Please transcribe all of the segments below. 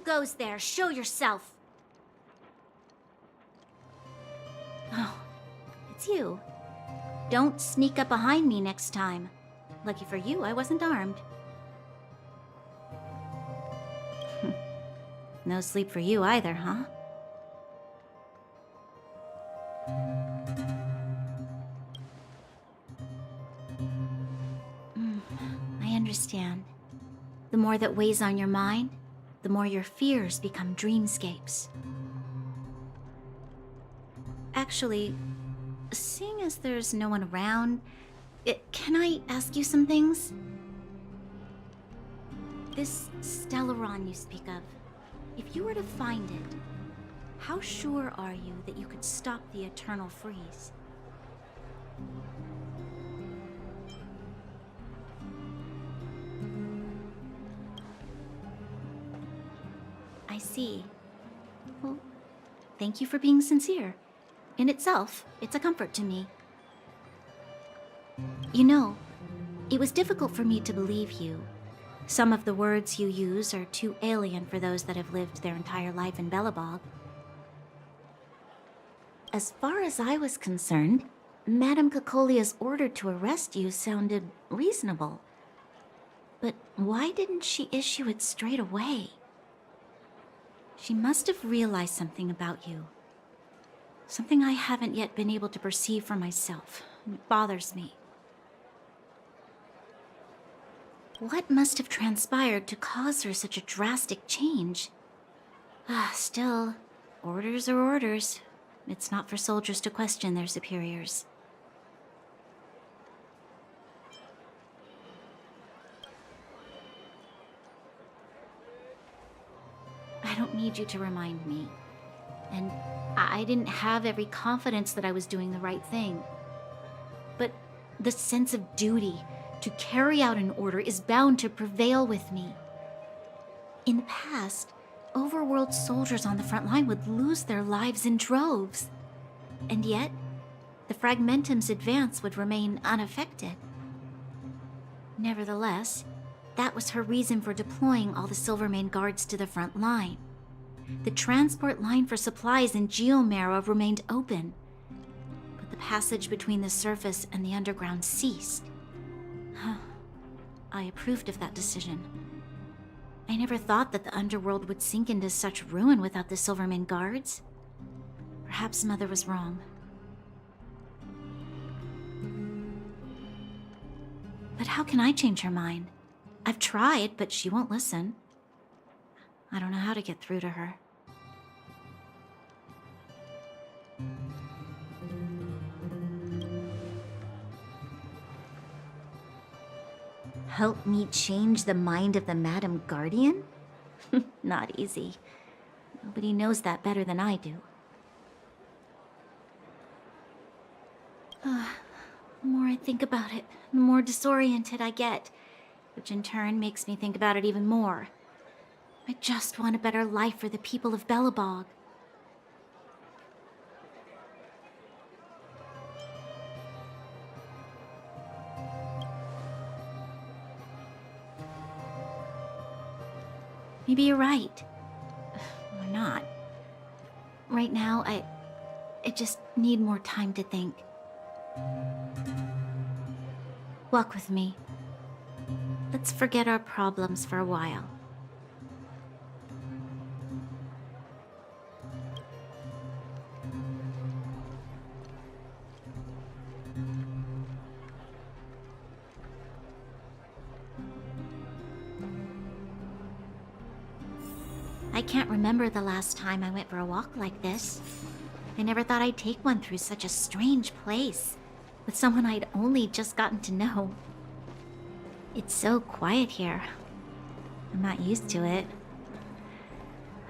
goes there? Show yourself. Oh, it's you. Don't sneak up behind me next time. Lucky for you, I wasn't armed. No sleep for you either, huh? I understand. The more that weighs on your mind, the more your fears become dreamscapes. Actually, seeing as there's no one around, can I ask you some things? This Stellaron you speak of, if you were to find it, how sure are you that you could stop the eternal freeze? I see. Well, thank you for being sincere. In itself, it's a comfort to me. You know, it was difficult for me to believe you. Some of the words you use are too alien for those that have lived their entire life in Belobog. As far as I was concerned, Madame Cocolia's order to arrest you sounded reasonable. But why didn't she issue it straight away? She must have realized something about you. Something I haven't yet been able to perceive for myself. It bothers me. What must have transpired to cause her such a drastic change? Still, orders are orders. It's not for soldiers to question their superiors. I don't need you to remind me. And I didn't have every confidence that I was doing the right thing. But the sense of duty to carry out an order is bound to prevail with me. In the past, overworld soldiers on the front line would lose their lives in droves. And yet, the Fragmentum's advance would remain unaffected. Nevertheless, that was her reason for deploying all the Silvermane guards to the front line. The transport line for supplies in Geomera remained open, but the passage between the surface and the underground ceased. I approved of that decision. I never thought that the underworld would sink into such ruin without the Silvermane guards. Perhaps Mother was wrong. But how can I change her mind? I've tried, but she won't listen. I don't know how to get through to her. Help me change the mind of the Madam Guardian? Not easy. Nobody knows that better than I do. The more I think about it, the more disoriented I get, which in turn makes me think about it even more. I just want a better life for the people of Belobog. Maybe you're right. Or not. Right now, I just need more time to think. Walk with me. Let's forget our problems for a while. I can't remember the last time I went for a walk like this. I never thought I'd take one through such a strange place, with someone I'd only just gotten to know. It's so quiet here. I'm not used to it.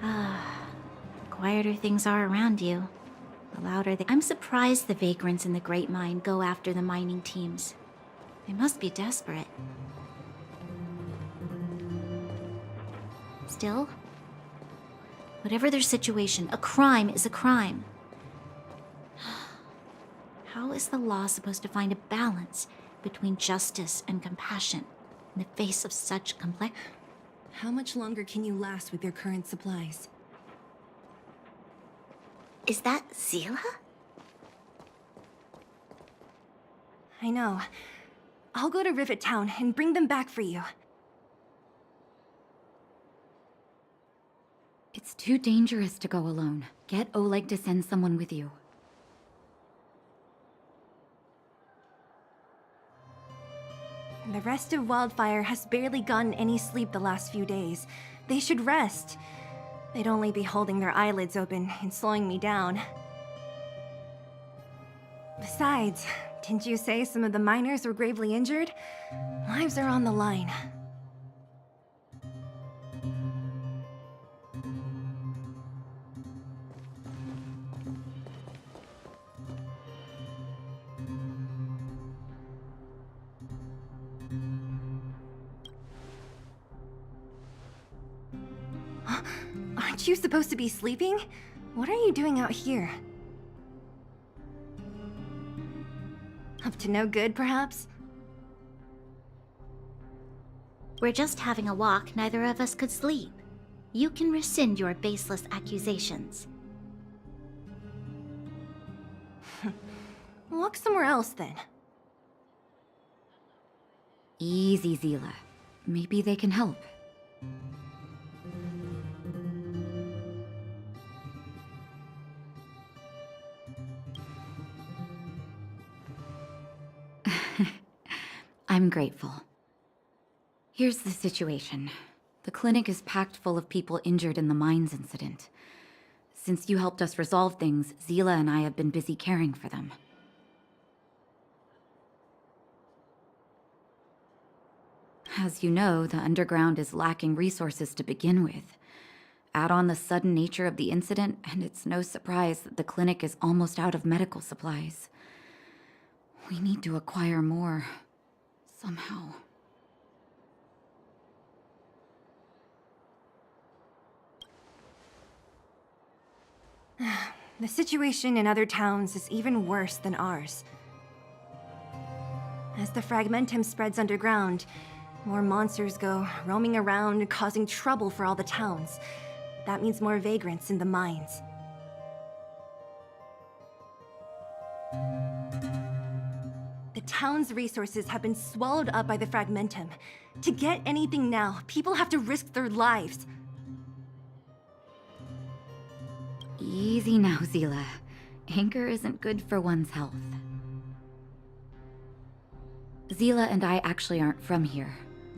The quieter things are around you, the louder they... I'm surprised the vagrants in the Great Mine go after the mining teams. They must be desperate. Still, whatever their situation, a crime is a crime. How is the law supposed to find a balance between justice and compassion in the face of such complex... How much longer can you last with your current supplies? Is that Zila? I know. I'll go to Rivet Town and bring them back for you. It's too dangerous to go alone. Get Oleg to send someone with you. The rest of Wildfire has barely gotten any sleep the last few days. They should rest. They'd only be holding their eyelids open and slowing me down. Besides, didn't you say some of the miners were gravely injured? Lives are on the line. Aren't you supposed to be sleeping? What are you doing out here? Up to no good, perhaps? We're just having a walk, neither of us could sleep. You can rescind your baseless accusations. Walk somewhere else, then. Easy, Zila. Maybe they can help. I'm grateful. Here's the situation. The clinic is packed full of people injured in the mines incident. Since you helped us resolve things, Zila and I have been busy caring for them. As you know, the underground is lacking resources to begin with. Add on the sudden nature of the incident, and it's no surprise that the clinic is almost out of medical supplies. We need to acquire more. Somehow. The situation in other towns is even worse than ours. As the fragmentum spreads underground, more monsters go roaming around, causing trouble for all the towns. That means more vagrants in the mines. The town's resources have been swallowed up by the fragmentum. To get anything now, people have to risk their lives. Easy now, Zila. Anger isn't good for one's health. Zila and I actually aren't from here.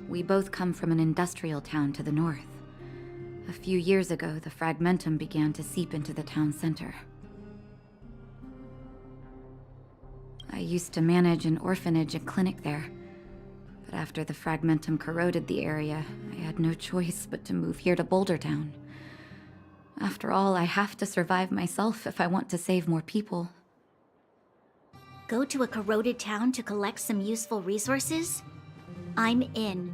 We both come from an industrial town to the north. A few years ago, the fragmentum began to seep into the town center. I used to manage an orphanage and clinic there. But after the fragmentum corroded the area, I had no choice but to move here to Boulder Town. After all, I have to survive myself if I want to save more people. Go to a corroded town to collect some useful resources? I'm in.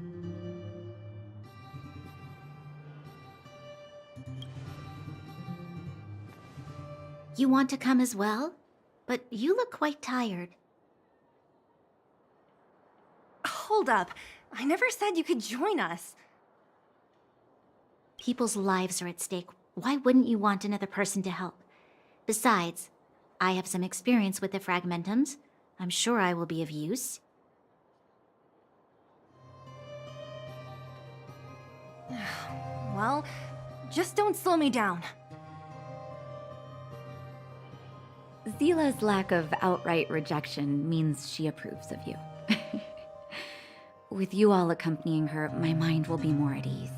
You want to come as well? But you look quite tired. Hold up. I never said you could join us. People's lives are at stake. Why wouldn't you want another person to help? Besides, I have some experience with the fragmentums. I'm sure I will be of use. Well, just don't slow me down. Zila's lack of outright rejection means she approves of you. With you all accompanying her, my mind will be more at ease.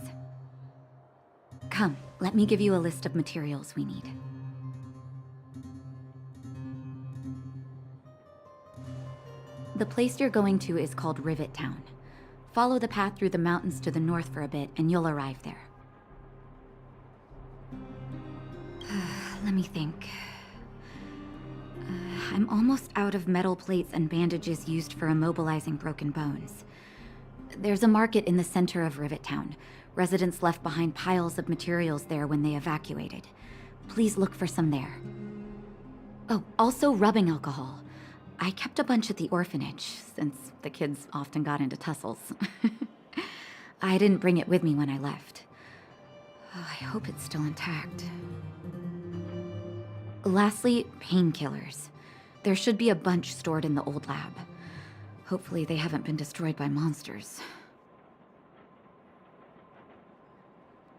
Come, let me give you a list of materials we need. The place you're going to is called Rivet Town. Follow the path through the mountains to the north for a bit, and you'll arrive there. Let me think. I'm almost out of metal plates and bandages used for immobilizing broken bones. There's a market in the center of Rivet Town. Residents left behind piles of materials there when they evacuated. Please look for some there. Oh, also rubbing alcohol. I kept a bunch at the orphanage, since the kids often got into tussles. I didn't bring it with me when I left. I hope it's still intact. Lastly, painkillers. There should be a bunch stored in the old lab. Hopefully they haven't been destroyed by monsters.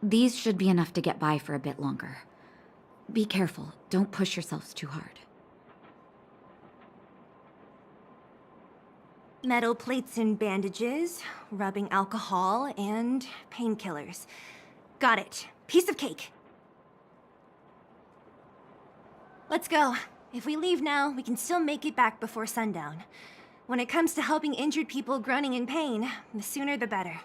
These should be enough to get by for a bit longer. Be careful, don't push yourselves too hard. Metal plates and bandages, rubbing alcohol, and painkillers. Got it. Piece of cake. Let's go. If we leave now, we can still make it back before sundown. When it comes to helping injured people groaning in pain, the sooner the better.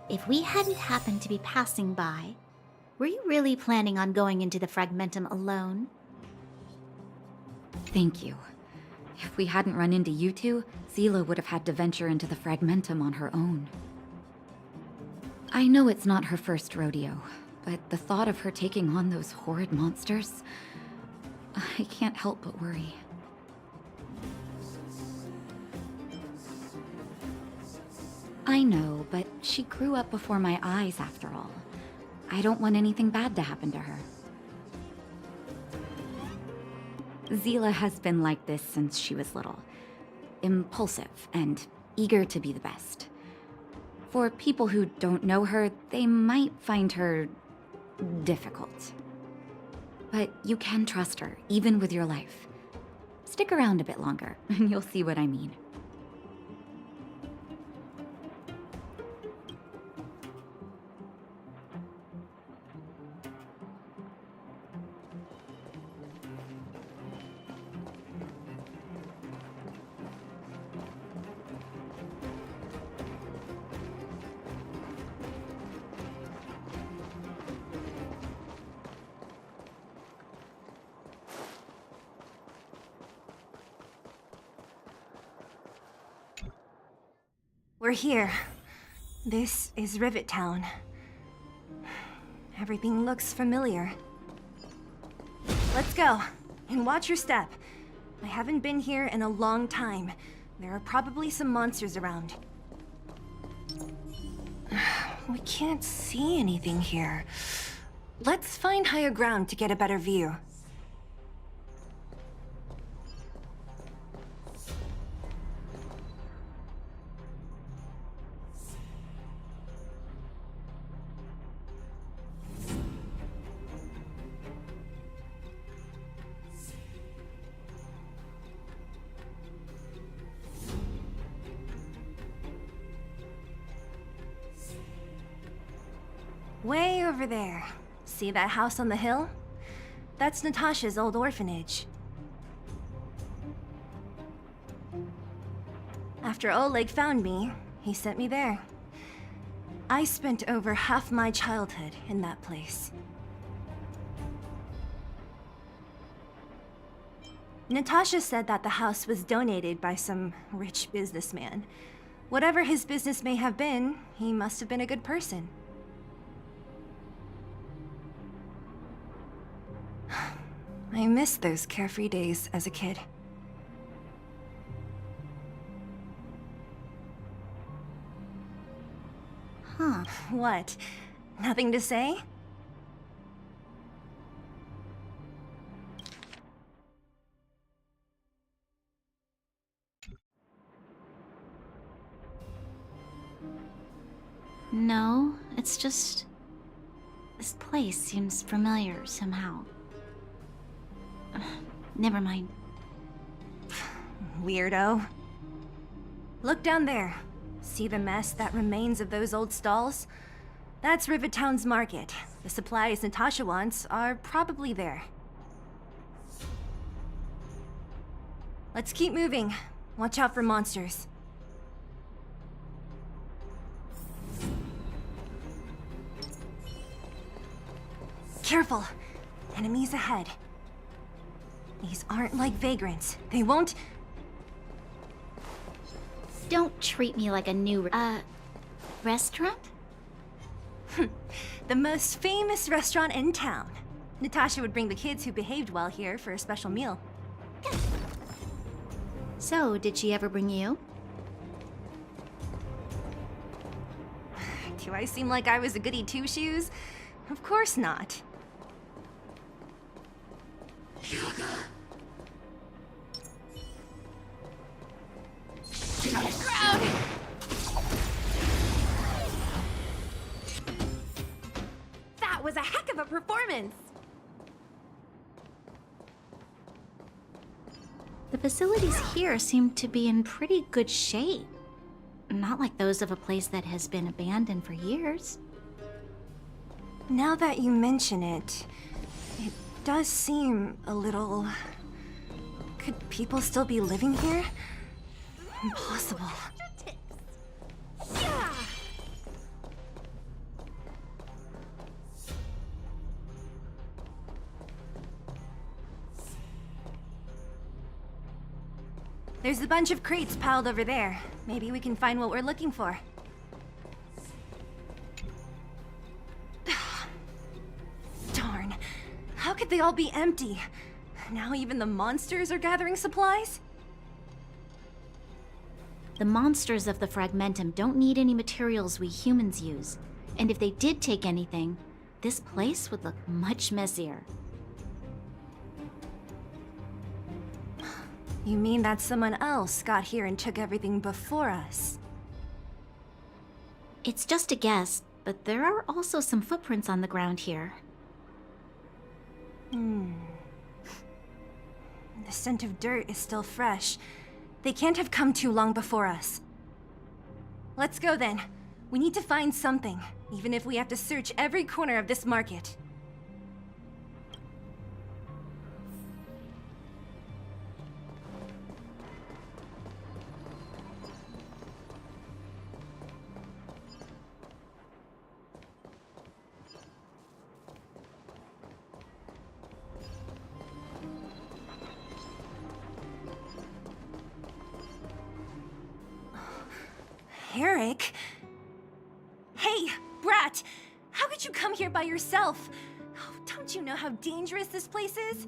If we hadn't happened to be passing by, were you really planning on going into the Fragmentum alone? Thank you. If we hadn't run into you two, Zila would have had to venture into the Fragmentum on her own. I know it's not her first rodeo, but the thought of her taking on those horrid monsters, I can't help but worry. I know, but she grew up before my eyes after all. I don't want anything bad to happen to her. Zila has been like this since she was little. Impulsive and eager to be the best. For people who don't know her, they might find her difficult. But you can trust her, even with your life. Stick around a bit longer, and you'll see what I mean. We're here. This is Rivet Town. Everything looks familiar. Let's go, and watch your step. I haven't been here in a long time. There are probably some monsters around. We can't see anything here. Let's find higher ground to get a better view. Way over there. See that house on the hill? That's Natasha's old orphanage. After Oleg found me, he sent me there. I spent over half my childhood in that place. Natasha said that the house was donated by some rich businessman. Whatever his business may have been, he must have been a good person. I miss those carefree days as a kid. Huh. What? Nothing to say? No, it's just... this place seems familiar somehow. Never mind. Weirdo. Look down there. See the mess that remains of those old stalls? That's Rivet Town's market. The supplies Natasha wants are probably there. Let's keep moving. Watch out for monsters. Careful! Enemies ahead. These aren't like vagrants. They won't... Don't treat me like a new... restaurant? The most famous restaurant in town. Natasha would bring the kids who behaved well here for a special meal. So, did she ever bring you? Do I seem like I was a goody two-shoes? Of course not. Crowd! That was a heck of a performance! The facilities here seem to be in pretty good shape. Not like those of a place that has been abandoned for years. Now that you mention it, it does seem a little... Could people still be living here? Impossible. Yeah! There's a bunch of crates piled over there. Maybe we can find what we're looking for. Darn. How could they all be empty? Now even the monsters are gathering supplies? The monsters of the Fragmentum don't need any materials we humans use. And if they did take anything, this place would look much messier. You mean that someone else got here and took everything before us? It's just a guess, but there are also some footprints on the ground here. The scent of dirt is still fresh. They can't have come too long before us. Let's go then. We need to find something, even if we have to search every corner of this market. Eric? Hey, Brat! How could you come here by yourself? Oh, don't you know how dangerous this place is?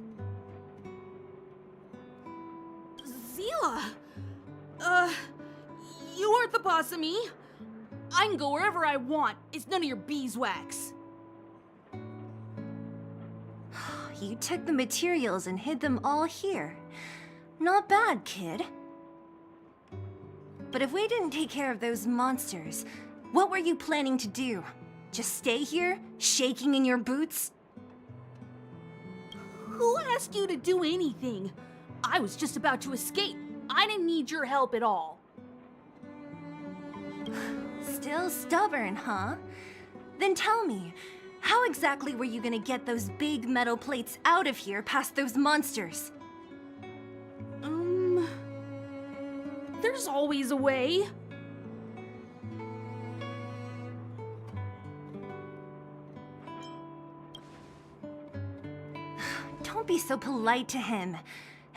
Zila! You aren't the boss of me. I can go wherever I want. It's none of your beeswax. You took the materials and hid them all here. Not bad, kid. But if we didn't take care of those monsters, what were you planning to do? Just stay here, shaking in your boots? Who asked you to do anything? I was just about to escape. I didn't need your help at all. Still stubborn, huh? Then tell me, how exactly were you gonna get those big metal plates out of here past those monsters? There's always a way. Don't be so polite to him.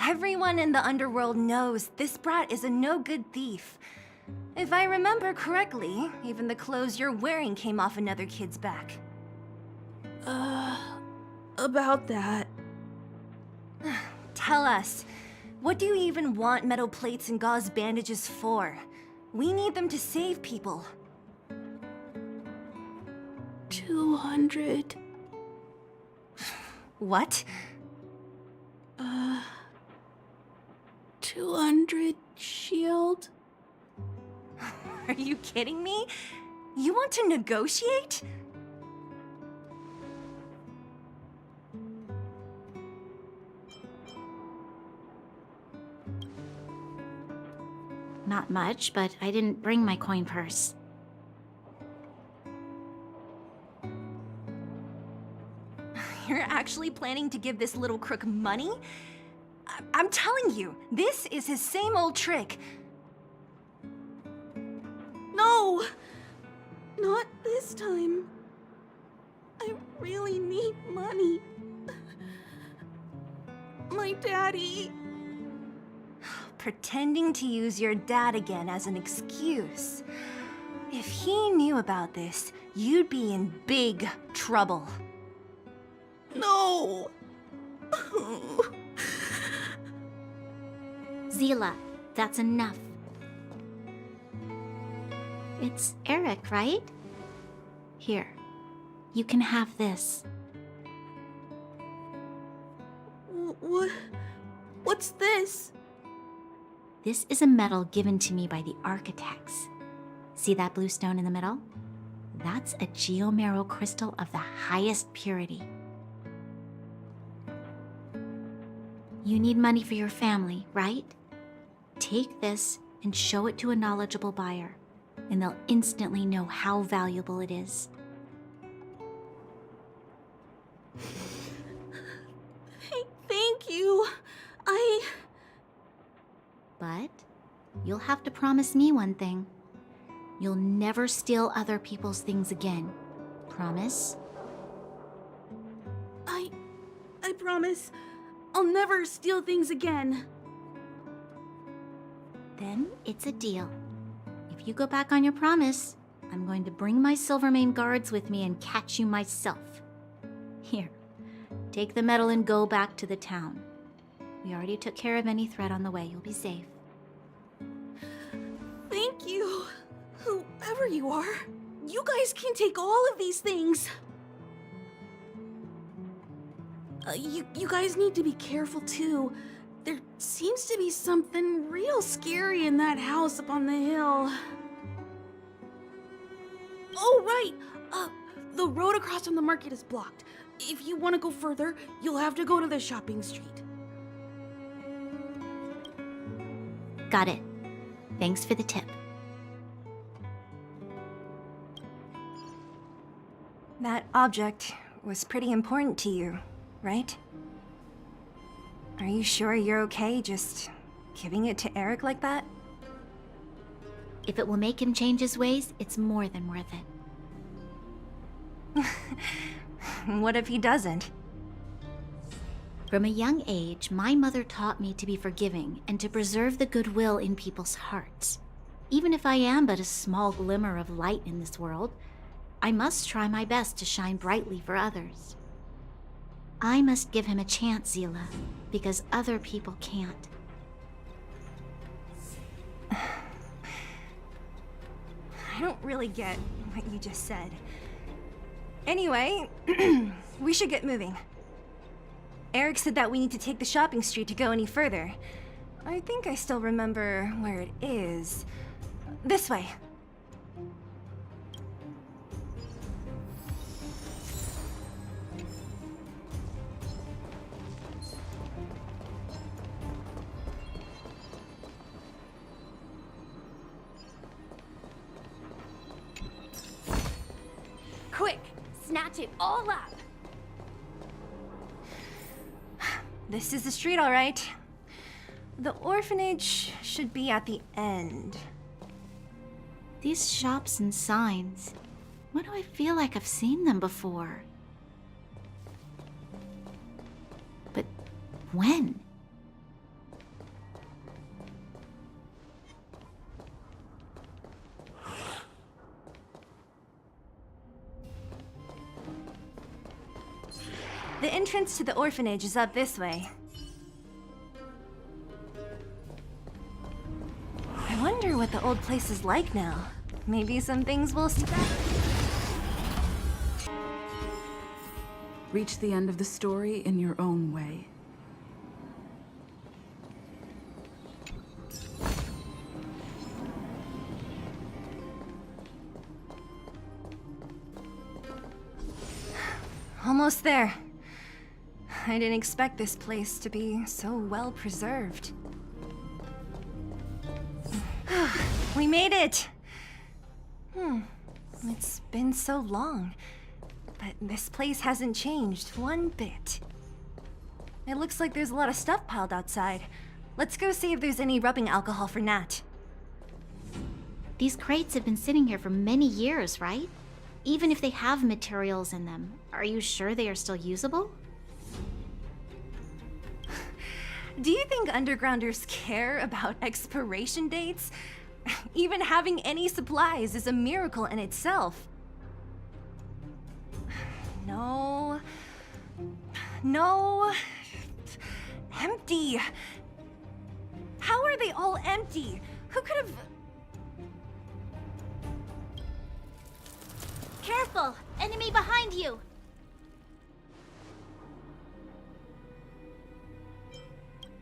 Everyone in the underworld knows this brat is a no-good thief. If I remember correctly, even the clothes you're wearing came off another kid's back. About that. Tell us, what do you even want metal plates and gauze bandages for? We need them to save people. 200. What? 200 shield? Are you kidding me? You want to negotiate? Not much, but I didn't bring my coin purse. You're actually planning to give this little crook money? I'm telling you, this is his same old trick. No! Not this time. I really need money. My daddy... Pretending to use your dad again as an excuse. If he knew about this, you'd be in big trouble. No! Zila, That's enough. It's Eric, right? Here, you can have this. What's this? This is a medal given to me by the architects. See that blue stone in the middle? That's a geomerral crystal of the highest purity. You need money for your family, right? Take this and show it to a knowledgeable buyer, and they'll instantly know how valuable it is. Thank you. But you'll have to promise me one thing. You'll never steal other people's things again. Promise? I promise. I'll never steal things again. Then it's a deal. If you go back on your promise, I'm going to bring my Silvermane guards with me and catch you myself. Here, take the medal and go back to the town. We already took care of any threat on the way. You'll be safe. Thank you. Whoever you are, you guys can take all of these things. You guys need to be careful too. There seems to be something real scary in that house up on the hill. Oh, right! The road across from the market is blocked. If you want to go further, you'll have to go to the shopping street. Got it. Thanks for the tip. That object was pretty important to you, right? Are you sure you're okay just giving it to Eric like that? If it will make him change his ways, it's more than worth it. What if he doesn't? From a young age, my mother taught me to be forgiving and to preserve the goodwill in people's hearts. Even if I am but a small glimmer of light in this world, I must try my best to shine brightly for others. I must give him a chance, Zila, because other people can't. I don't really get what you just said. Anyway, we should get moving. Eric said that we need to take the shopping street to go any further. I think I still remember where it is. This way. Quick, snatch it all up. This is the street, all right. The orphanage should be at the end. These shops and signs, why do I feel like I've seen them before? But when? The entrance to the orphanage is up this way. I wonder what the old place is like now. Maybe some things will stay back. Reach the end of the story in your own way. Almost there. I didn't expect this place to be so well preserved. We made it! It's been so long, but this place hasn't changed one bit. It looks like there's a lot of stuff piled outside. Let's go see if there's any rubbing alcohol for Nat. These crates have been sitting here for many years, right? Even if they have materials in them, are you sure they are still usable? Do you think undergrounders care about expiration dates? Even having any supplies is a miracle in itself. No. No. Empty. How are they all empty? Who could have... Careful! Enemy behind you!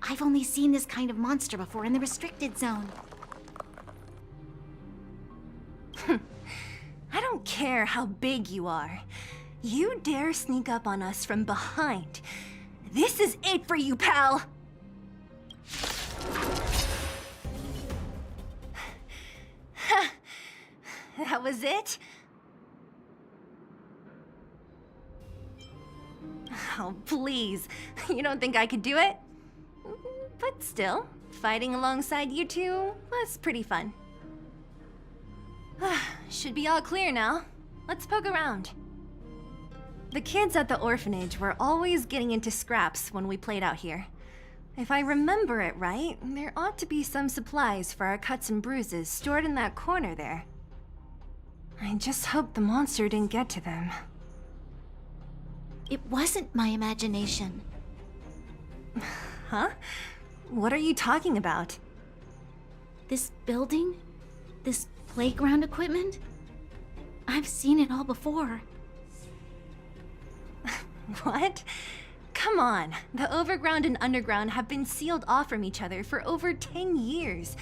I've only seen this kind of monster before in the restricted zone. I don't care how big you are. You dare sneak up on us from behind. This is it for you, pal! That was it? Oh, please. You don't think I could do it? But still, fighting alongside you two was pretty fun. Should be all clear now. Let's poke around. The kids at the orphanage were always getting into scraps when we played out here. If I remember it right, there ought to be some supplies for our cuts and bruises stored in that corner there. I just hope the monster didn't get to them. It wasn't my imagination. Huh? What are you talking about? This building? This playground equipment? I've seen it all before. What? Come on, the overground and underground have been sealed off from each other for over 10 years.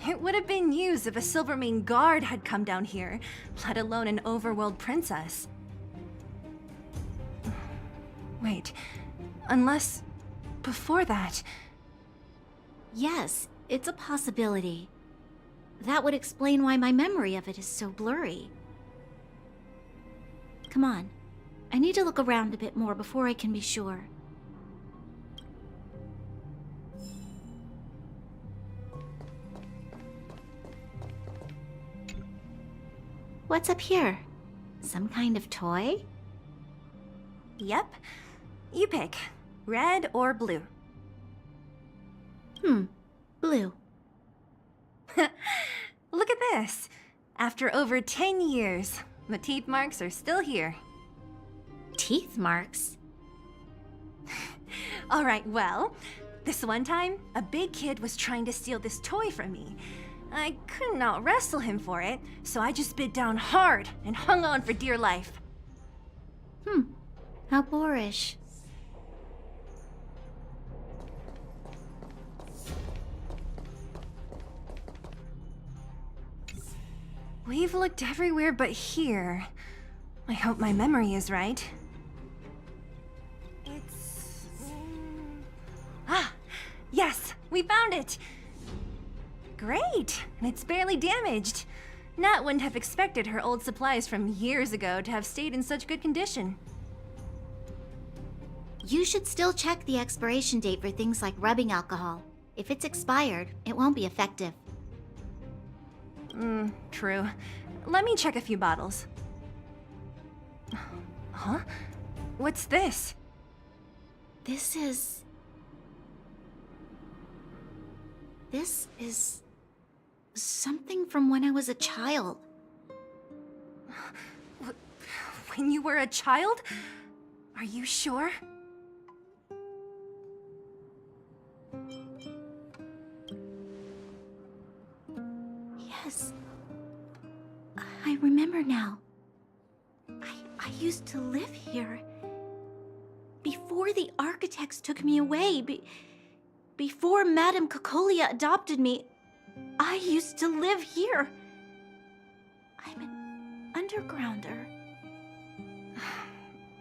It would have been used if a Silvermane guard had come down here, let alone an overworld princess. Wait, unless... before that... Yes, it's a possibility. That would explain why my memory of it is so blurry. Come on. I need to look around a bit more before I can be sure. What's up here? Some kind of toy? Yep. You pick. Red or blue. Blue. Look at this. After over 10 years, the teeth marks are still here. Teeth marks? Alright, well, this one time, a big kid was trying to steal this toy from me. I couldn't out-wrestle him for it, so I just bit down hard and hung on for dear life. How boorish. We've looked everywhere but here. I hope my memory is right. It's... Ah! Yes! We found it! Great! And it's barely damaged. Nat wouldn't have expected her old supplies from years ago to have stayed in such good condition. You should still check the expiration date for things like rubbing alcohol. If it's expired, it won't be effective. True. Let me check a few bottles. Huh? What's this? This is something from when I was a child. When you were a child? Are you sure? Yes. I remember now. I used to live here. Before the architects took me away, before Madame Cocolia adopted me, I used to live here. I'm an undergrounder.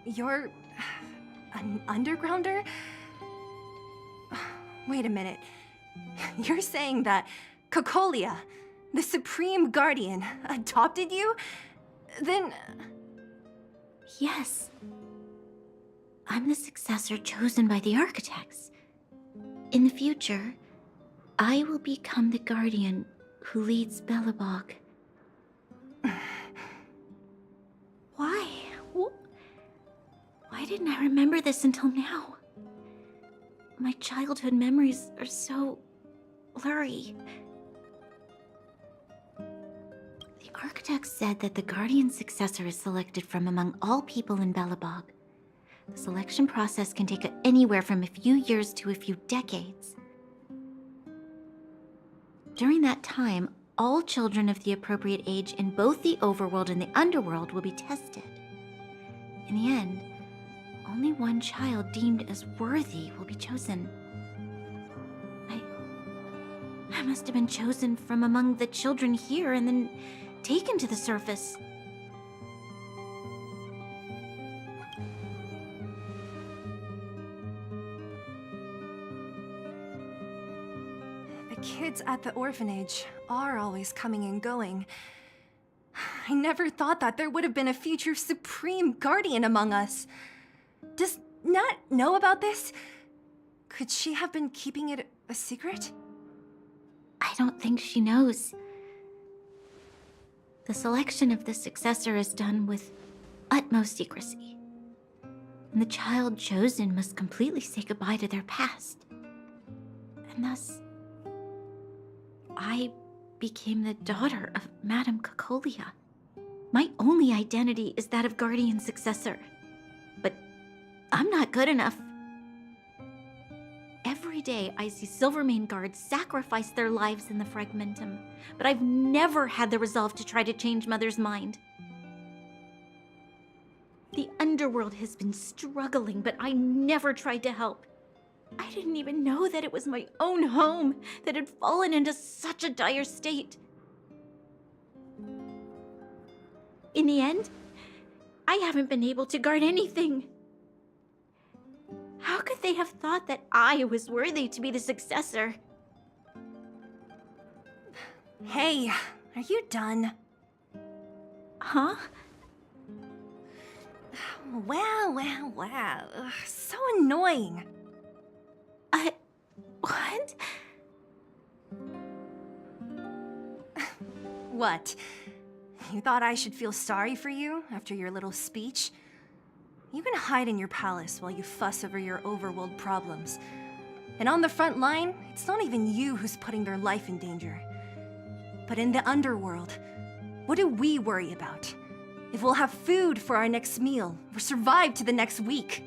You're... an undergrounder? Wait a minute. You're saying that Cocolia, the Supreme Guardian, adopted you? Then... Yes. I'm the successor chosen by the architects. In the future, I will become the guardian who leads Belobog. Why? Why didn't I remember this until now? My childhood memories are so blurry. The architects said that the guardian successor is selected from among all people in Belobog. The selection process can take anywhere from a few years to a few decades. During that time, all children of the appropriate age in both the overworld and the underworld will be tested. In the end, only one child deemed as worthy will be chosen. I must have been chosen from among the children here and then taken to the surface. The kids at the orphanage are always coming and going. I never thought that there would have been a future supreme guardian among us. Does Nat know about this? Could she have been keeping it a secret? I don't think she knows. The selection of the successor is done with utmost secrecy. And the child chosen must completely say goodbye to their past. And thus, I became the daughter of Madame Cocolia. My only identity is that of guardian successor. But I'm not good enough. Every day I see Silvermane guards sacrifice their lives in the Fragmentum, but I've never had the resolve to try to change Mother's mind. The underworld has been struggling, but I never tried to help. I didn't even know that it was my own home that had fallen into such a dire state. In the end, I haven't been able to guard anything. How could they have thought that I was worthy to be the successor? Hey, are you done? Huh? Wow. Ugh, so annoying. What? What? You thought I should feel sorry for you after your little speech? You can hide in your palace while you fuss over your overworld problems. And on the front line, it's not even you who's putting their life in danger. But in the underworld, what do we worry about? If we'll have food for our next meal, or survive to the next week.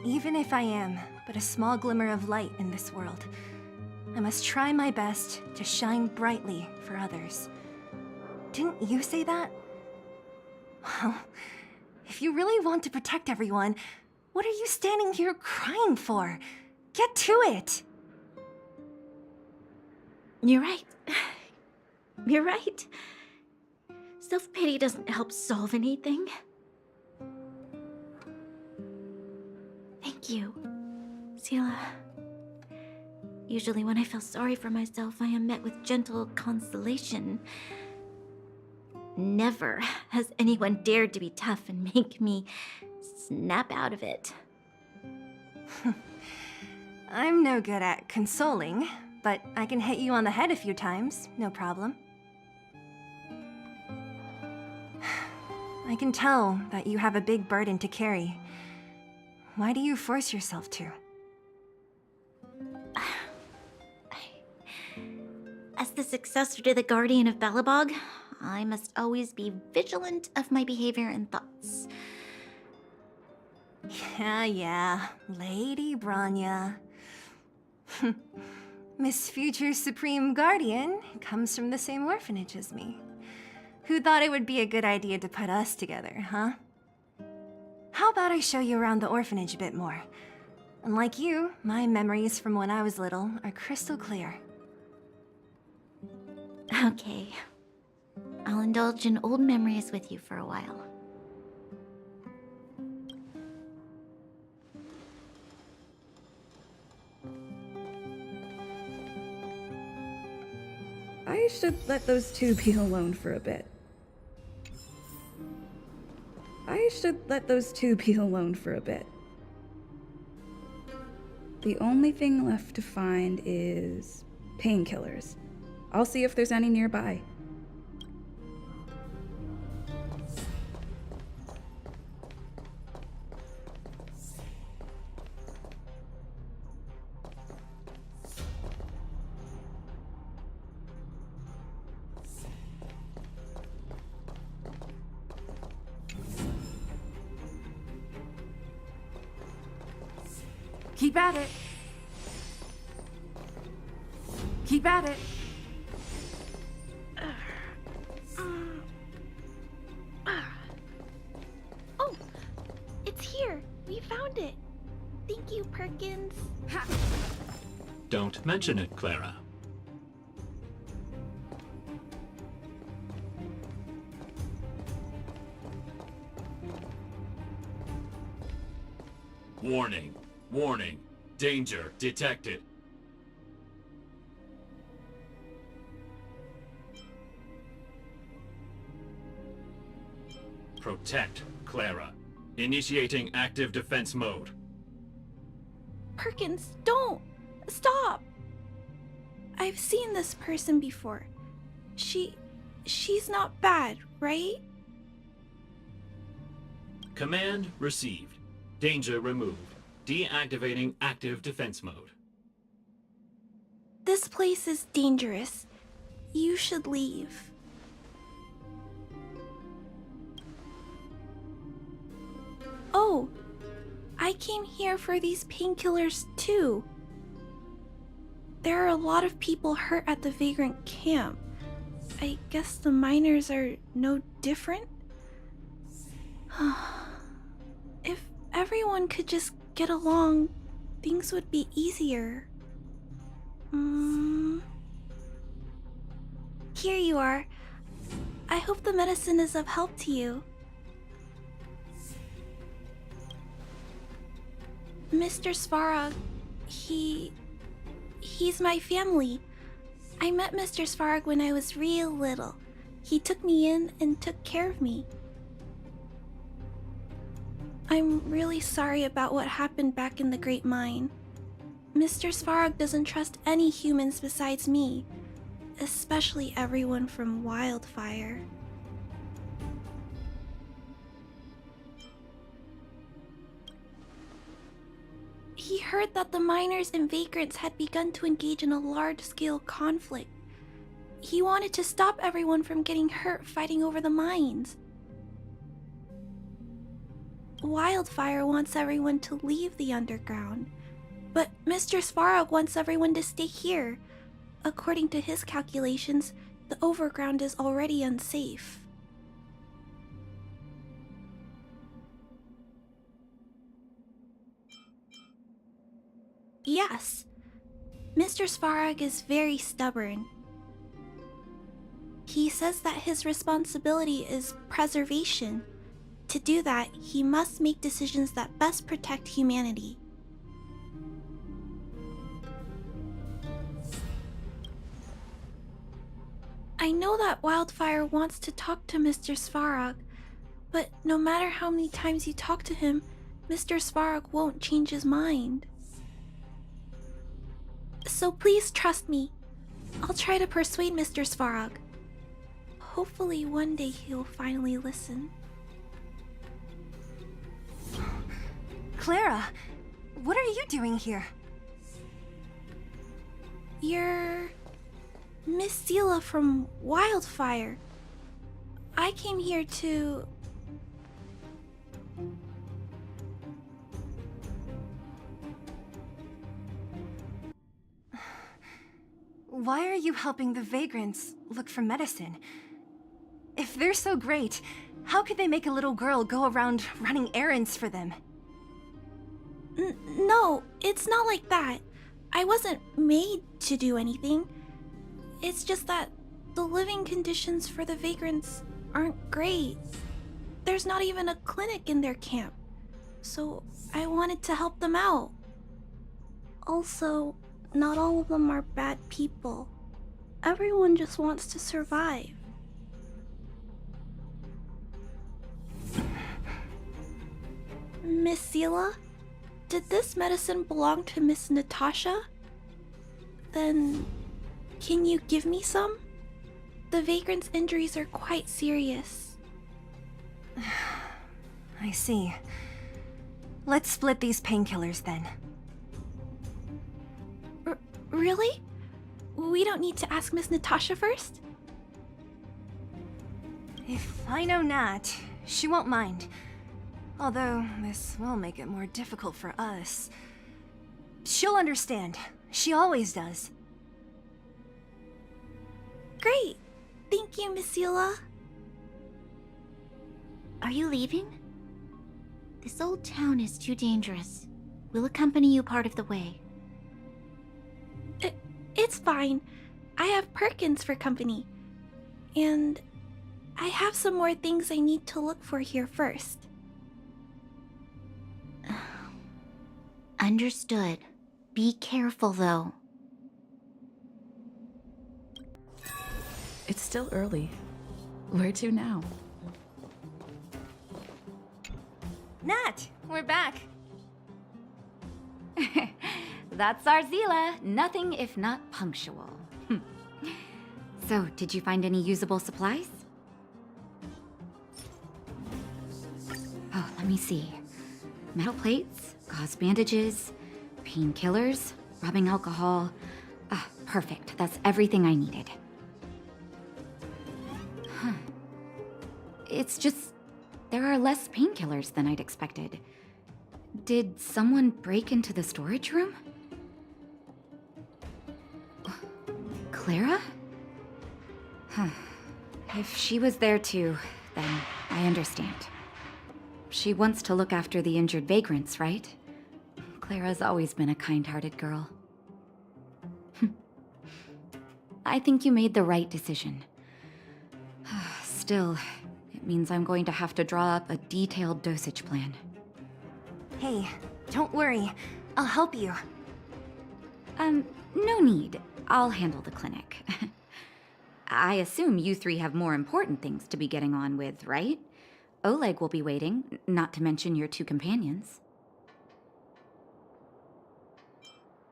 Even if I am but a small glimmer of light in this world, I must try my best to shine brightly for others. Didn't you say that? Well, if you really want to protect everyone, what are you standing here crying for? Get to it! You're right. You're right. Self-pity doesn't help solve anything. Thank you, Sela. Usually when I feel sorry for myself, I am met with gentle consolation. Never has anyone dared to be tough and make me snap out of it. I'm no good at consoling, but I can hit you on the head a few times, no problem. I can tell that you have a big burden to carry. Why do you force yourself to? As the successor to the Guardian of Belobog, I must always be vigilant of my behavior and thoughts. Yeah, Lady Branya. Miss Future Supreme Guardian comes from the same orphanage as me. Who thought it would be a good idea to put us together, huh? How about I show you around the orphanage a bit more? Unlike you, my memories from when I was little are crystal clear. Okay. I'll indulge in old memories with you for a while. I should let those two be alone for a bit. The only thing left to find is painkillers. I'll see if there's any nearby. Keep at it. Keep at it. Oh, it's here. We found it. Thank you, Perkins. Don't mention it, Clara. Warning. Warning. Danger detected. Protect Clara. Initiating active defense mode. Perkins, don't! Stop! I've seen this person before. She's not bad, right? Command received. Danger removed. Deactivating active defense mode. This place is dangerous. You should leave. Oh, I came here for these painkillers too. There are a lot of people hurt at the vagrant camp. I guess the miners are no different? If everyone could just get along, things would be easier. Here you are. I hope the medicine is of help to you. Mr. Svarog, he's my family. I met Mr. Svarog when I was real little. He took me in and took care of me. I'm really sorry about what happened back in the Great Mine. Mr. Svarog doesn't trust any humans besides me, especially everyone from Wildfire. He heard that the miners and vagrants had begun to engage in a large-scale conflict. He wanted to stop everyone from getting hurt fighting over the mines. Wildfire wants everyone to leave the underground, but Mr. Svarog wants everyone to stay here. According to his calculations, the overground is already unsafe. Yes, Mr. Svarog is very stubborn. He says that his responsibility is preservation. To do that, he must make decisions that best protect humanity. I know that Wildfire wants to talk to Mr. Svarog, but no matter how many times you talk to him, Mr. Svarog won't change his mind. So please trust me. I'll try to persuade Mr. Svarog. Hopefully one day he'll finally listen. Clara, what are you doing here? You're Miss Sela from Wildfire. I came here to... Why are you helping the vagrants look for medicine? If they're so great, how could they make a little girl go around running errands for them? No, it's not like that. I wasn't made to do anything. It's just that the living conditions for the vagrants aren't great. There's not even a clinic in their camp. So I wanted to help them out. Also, not all of them are bad people. Everyone just wants to survive. Miss Sela, did this medicine belong to Miss Natasha? Then, can you give me some? The vagrant's injuries are quite serious. I see. Let's split these painkillers then. Really? We don't need to ask Miss Natasha first? If I know Nat, she won't mind. Although, this will make it more difficult for us. She'll understand. She always does. Great. Thank you, Miss Eula. Are you leaving? This old town is too dangerous. We'll accompany you part of the way. It's fine. I have Perkins for company. And I have some more things I need to look for here first. Understood. Be careful, though. It's still early. Where to now? Nat, we're back. That's our Zila, nothing if not punctual. So, did you find any usable supplies? Oh, let me see. Metal plates, gauze bandages, painkillers, rubbing alcohol. Ah, perfect. That's everything I needed. Huh. It's just, there are less painkillers than I'd expected. Did someone break into the storage room? Clara? Huh. If she was there too, then I understand. She wants to look after the injured vagrants, right? Clara's always been a kind-hearted girl. I think you made the right decision. Still, it means I'm going to have to draw up a detailed dosage plan. Hey, don't worry. I'll help you. No need. I'll handle the clinic. I assume you three have more important things to be getting on with, right? Oleg will be waiting, not to mention your two companions.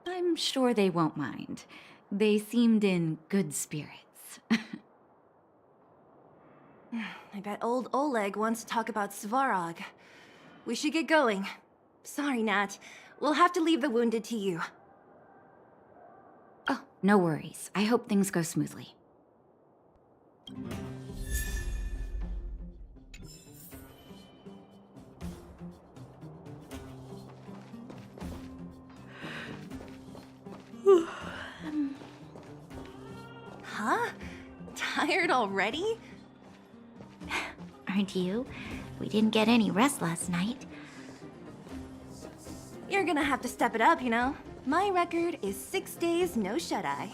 I'm sure they won't mind. They seemed in good spirits. I bet old Oleg wants to talk about Svarog. We should get going. Sorry, Nat. We'll have to leave the wounded to you. Oh, no worries. I hope things go smoothly. Huh? Tired already? Aren't you? We didn't get any rest last night. You're gonna have to step it up, you know? My record is 6 days, no shut-eye.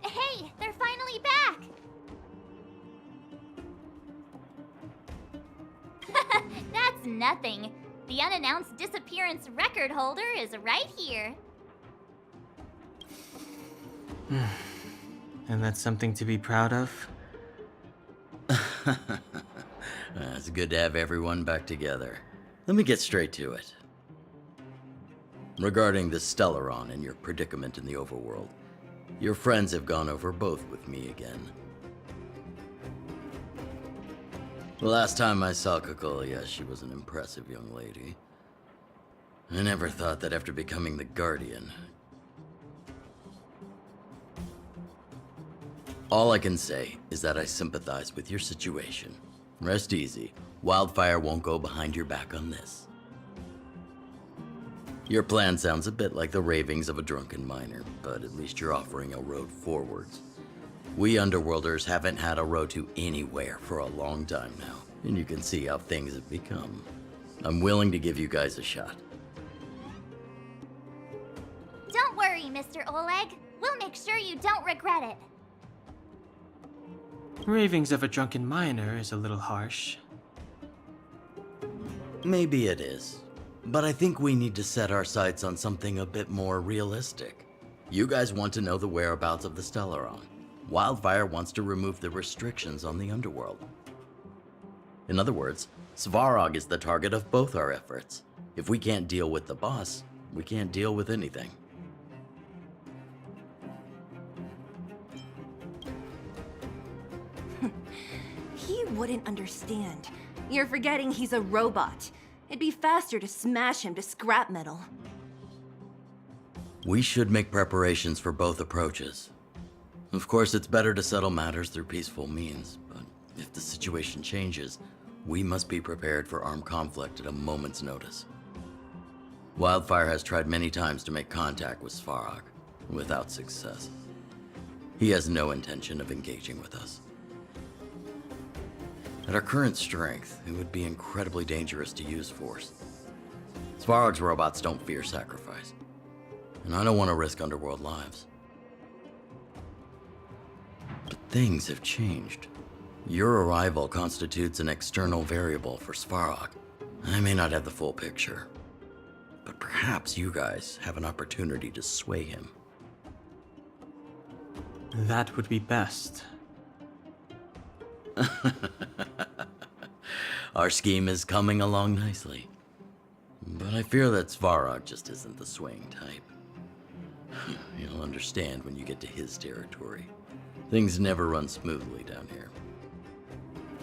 Hey, they're finally back! That's nothing. The unannounced disappearance record holder is right here. And that's something to be proud of? It's good to have everyone back together. Let me get straight to it. Regarding the Stellaron and your predicament in the overworld, your friends have gone over both with me again. The last time I saw Kokolia, she was an impressive young lady. I never thought that after becoming the Guardian. All I can say is that I sympathize with your situation. Rest easy. Wildfire won't go behind your back on this. Your plan sounds a bit like the ravings of a drunken miner, but at least you're offering a road forwards. We Underworlders haven't had a road to anywhere for a long time now, and you can see how things have become. I'm willing to give you guys a shot. Don't worry, Mr. Oleg. We'll make sure you don't regret it. Ravings of a drunken miner is a little harsh. Maybe it is, but I think we need to set our sights on something a bit more realistic. You guys want to know the whereabouts of the Stellaron. Wildfire wants to remove the restrictions on the Underworld. In other words, Svarog is the target of both our efforts. If we can't deal with the boss, we can't deal with anything. He wouldn't understand. You're forgetting he's a robot. It'd be faster to smash him to scrap metal. We should make preparations for both approaches. Of course, it's better to settle matters through peaceful means, but if the situation changes, We must be prepared for armed conflict at a moment's notice. Wildfire has tried many times to make contact with Svarog, without success. He has no intention of engaging with us. At our current strength, it would be incredibly dangerous to use force. Svarog's robots don't fear sacrifice, and I don't want to risk Underworld lives. But things have changed. Your arrival constitutes an external variable for Svarog. I may not have the full picture, but perhaps you guys have an opportunity to sway him. That would be best. Our scheme is coming along nicely. But I fear that Svarog just isn't the swaying type. You'll understand when you get to his territory. Things never run smoothly down here.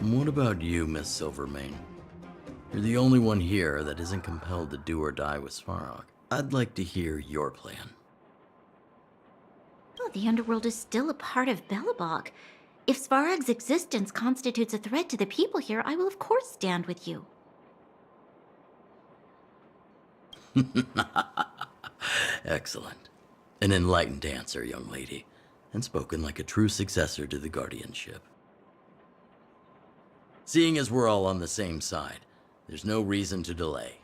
And what about you, Miss Silvermane? You're the only one here that isn't compelled to do or die with Svarog. I'd like to hear your plan. Oh, the underworld is still a part of Belobog. If Svarog's existence constitutes a threat to the people here, I will of course stand with you. Excellent. An enlightened answer, young lady, and spoken like a true successor to the guardianship. Seeing as we're all on the same side, there's no reason to delay.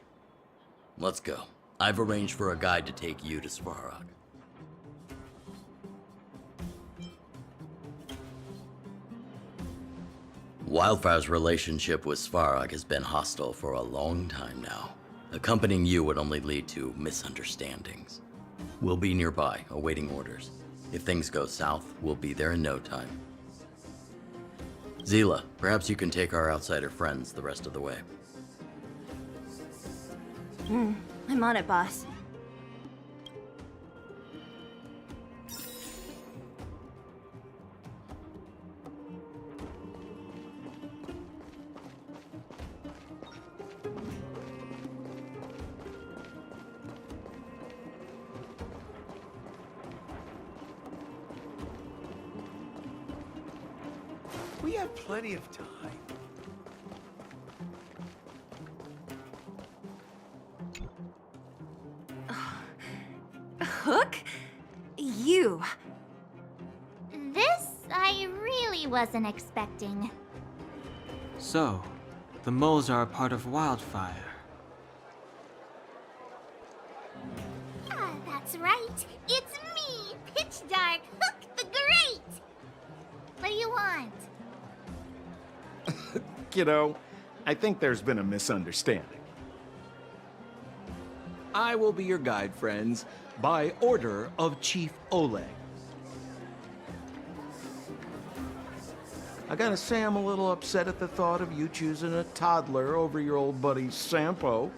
Let's go. I've arranged for a guide to take you to Svarog. Wildfire's relationship with Svarog has been hostile for a long time now. Accompanying you would only lead to misunderstandings. We'll be nearby, awaiting orders. If things go south, we'll be there in no time. Zila, perhaps you can take our outsider friends the rest of the way. I'm on it, boss. We have plenty of time. Hook? You. This I really wasn't expecting. So, the moles are a part of Wildfire. Ah, that's right. It's me, Pitch Dark Hook the Great. What do you want? Kiddo, I think there's been a misunderstanding. I will be your guide, friends, by order of Chief Oleg. I gotta say I'm a little upset at the thought of you choosing a toddler over your old buddy Sampo.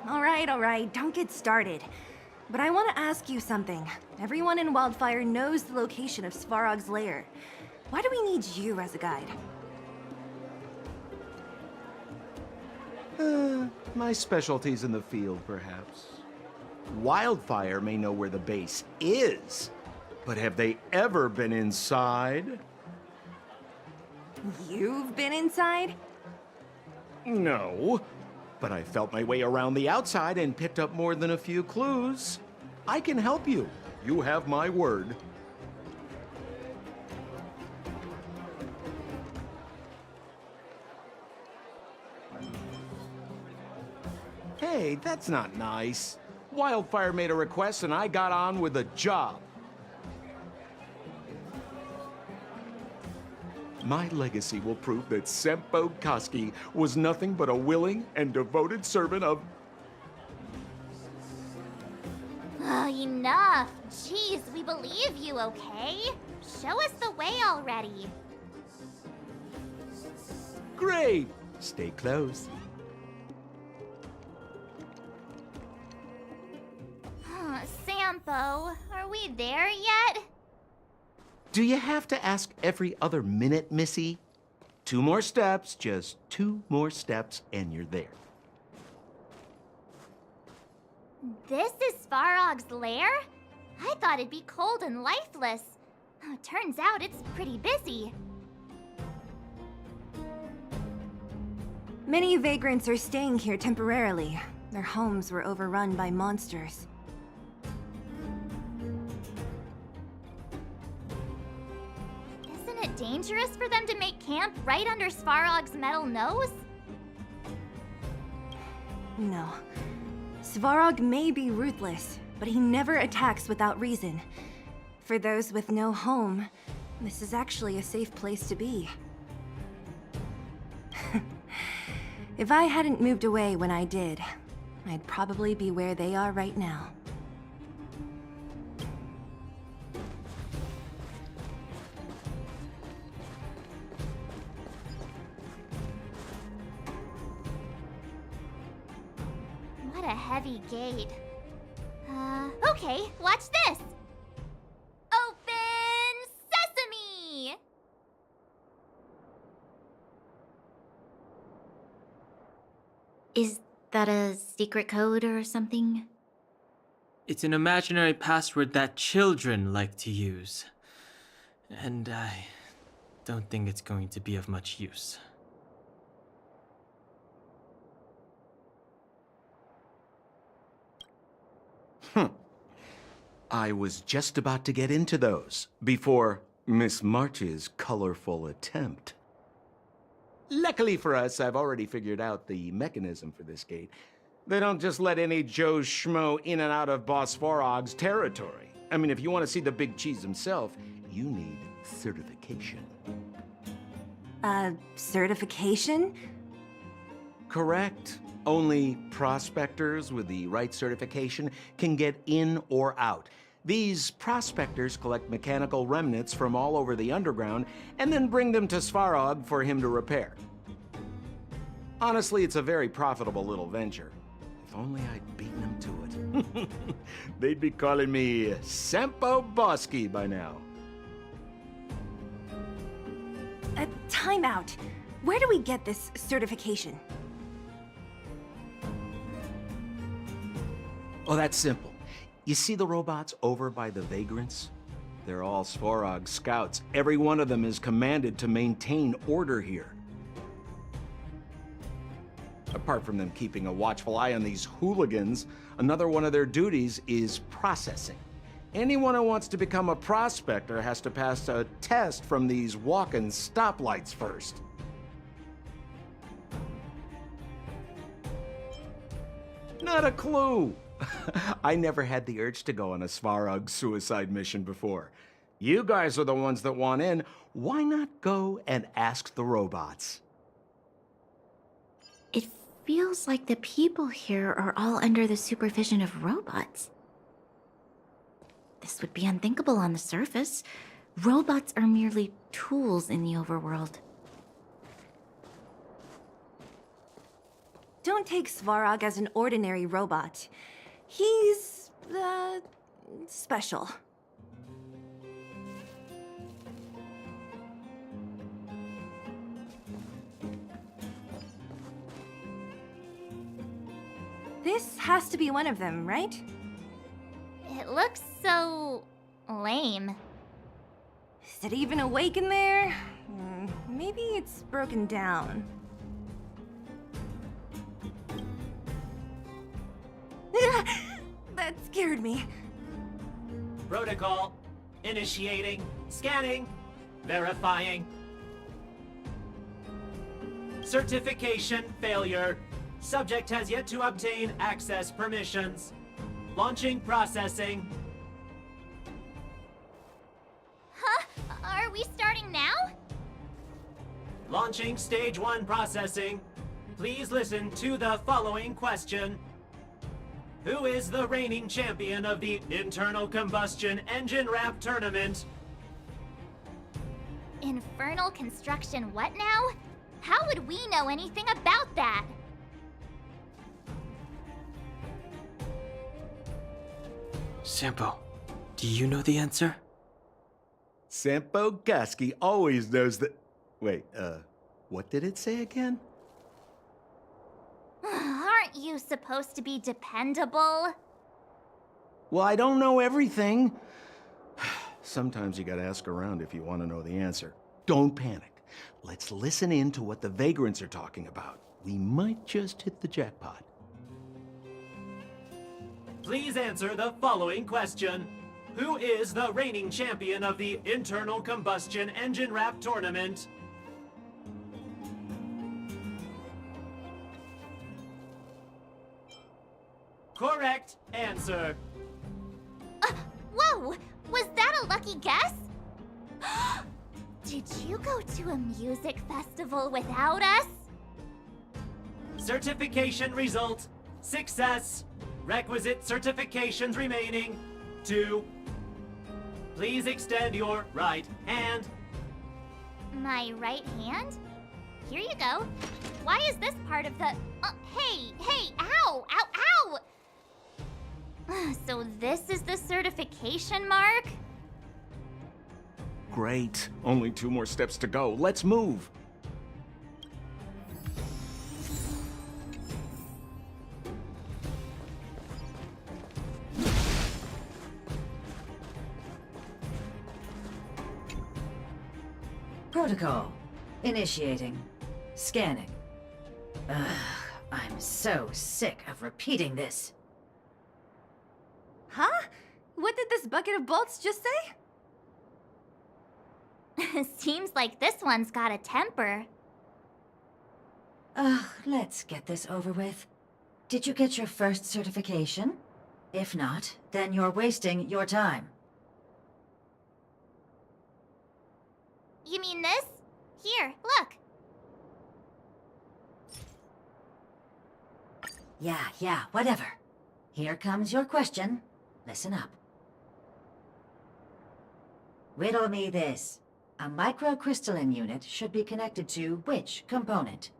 All right, don't get started. But I want to ask you something. Everyone in Wildfire knows the location of Svarog's lair. Why do we need you as a guide? My specialty's in the field, perhaps. Wildfire may know where the base is, but have they ever been inside? You've been inside? No, but I felt my way around the outside and picked up more than a few clues. I can help you. You have my word. Hey, that's not nice. Wildfire made a request and I got on with the job. My legacy will prove that Sempo Koski was nothing but a willing and devoted servant of... Oh, enough. Jeez, we believe you, okay? Show us the way already. Great! Stay close. Sampo, are we there yet? Do you have to ask every other minute, Missy? 2 more steps, just 2 more steps, and you're there. This is Svarog's lair? I thought it'd be cold and lifeless. Turns out it's pretty busy. Many vagrants are staying here temporarily. Their homes were overrun by monsters. Isn't it dangerous for them to make camp right under Svarog's metal nose? No. Svarog may be ruthless, but he never attacks without reason. For those with no home, this is actually a safe place to be. If I hadn't moved away when I did, I'd probably be where they are right now. What a heavy gate. Okay, watch this! Open sesame! Is that a secret code or something? It's an imaginary password that children like to use. And I don't think it's going to be of much use. I was just about to get into those before Miss March's colorful attempt. Luckily for us, I've already figured out the mechanism for this gate. They don't just let any Joe Schmo in and out of Boss Farog's territory. I mean, if you want to see the big cheese himself, you need certification. Certification? Correct. Only prospectors with the right certification can get in or out. These prospectors collect mechanical remnants from all over the underground and then bring them to Svarog for him to repair. Honestly, it's a very profitable little venture. If only I'd beaten them to it. They'd be calling me Sempo Bosky by now. Time out. Where do we get this certification? Oh, that's simple. You see the robots over by the vagrants? They're all Svarog scouts. Every one of them is commanded to maintain order here. Apart from them keeping a watchful eye on these hooligans, another one of their duties is processing. Anyone who wants to become a prospector has to pass a test from these walking stoplights first. Not a clue. I never had the urge to go on a Svarog suicide mission before. You guys are the ones that want in. Why not go and ask the robots? It feels like the people here are all under the supervision of robots. This would be unthinkable on the surface. Robots are merely tools in the overworld. Don't take Svarog as an ordinary robot. He's, special. This has to be one of them, right? It looks so lame. Is it even awake in there? Maybe it's broken down. That scared me. Protocol. Initiating. Scanning. Verifying. Certification failure. Subject has yet to obtain access permissions. Launching processing. Huh? Are we starting now? Launching stage 1 processing. Please listen to the following question. Who is the reigning champion of the Internal Combustion Engine Rap Tournament? Infernal construction what now? How would we know anything about that? Sampo, do you know the answer? Sempo Bosky always knows that... Wait, what did it say again? Aren't you supposed to be dependable? Well, I don't know everything. Sometimes you gotta ask around if you want to know the answer. Don't panic. Let's listen in to what the vagrants are talking about. We might just hit the jackpot. Please answer the following question. Who is the reigning champion of the Internal Combustion Engine Wrap Tournament? Correct answer. Whoa! Was that a lucky guess? Did you go to a music festival without us? Certification result. Success. Requisite certifications remaining. 2. Please extend your right hand. My right hand? Here you go. Why is this part of the... hey, ow, ow, ow! So this is the certification mark? Great. Only 2 more steps to go. Let's move. Protocol. Initiating. Scanning. Ugh, I'm so sick of repeating this. Huh? What did this bucket of bolts just say? Seems like this one's got a temper. Ugh, let's get this over with. Did you get your first certification? If not, then you're wasting your time. You mean this? Here, look. Yeah, whatever. Here comes your question. Listen up. Riddle me this. A microcrystalline unit should be connected to which component?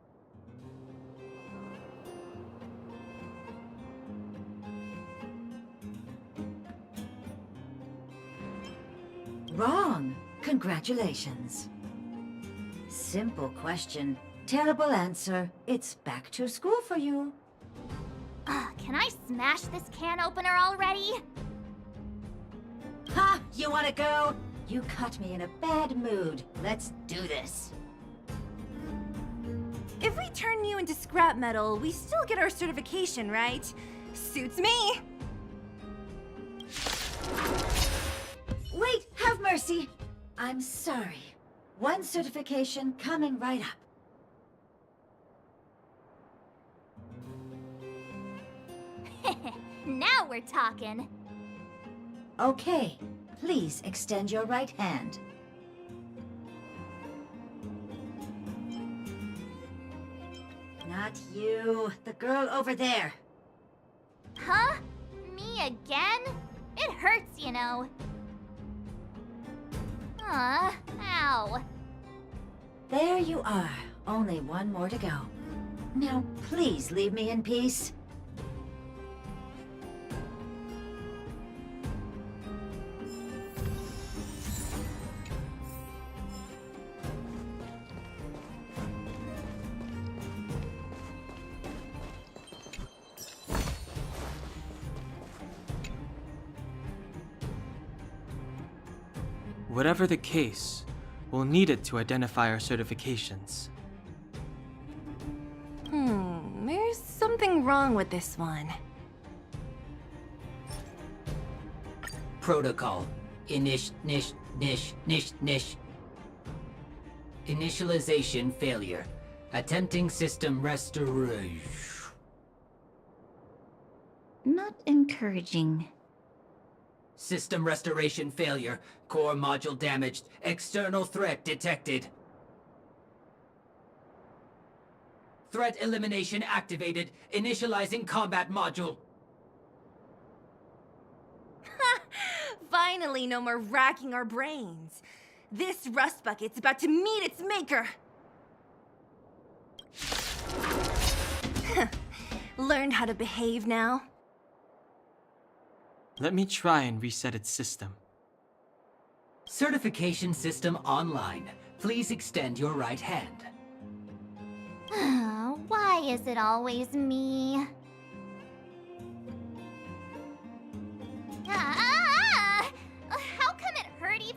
Wrong. Congratulations. Simple question. Terrible answer. It's back to school for you. Can I smash this can opener already? Ha! You wanna go? You caught me in a bad mood. Let's do this. If we turn you into scrap metal, we still get our certification, right? Suits me. Wait, have mercy. I'm sorry. 1 certification coming right up. Now we're talking. Okay, please extend your right hand. Not you, the girl over there. Huh? Me again? It hurts, you know. Ow. There you are. Only 1 more to go. Now, please leave me in peace. Whatever the case, we'll need it to identify our certifications. There's something wrong with this one. Protocol. Initialization failure. Attempting system restoration. Not encouraging. System restoration failure. Core module damaged. External threat detected. Threat elimination activated. Initializing combat module. Finally, no more racking our brains. This rust bucket's about to meet its maker. Learned how to behave now. Let me try and reset its system. Certification system online. Please extend your right hand. Why is it always me? How come it hurt even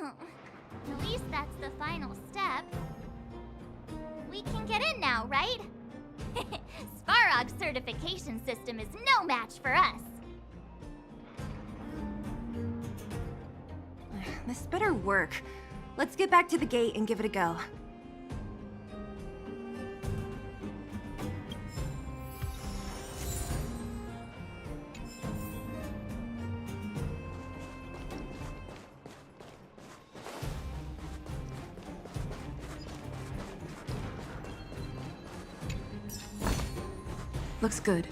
At least that's the final step. We can get in now, right? Svarog's certification system is no match for us. This better work. Let's get back to the gate and give it a go. Looks good.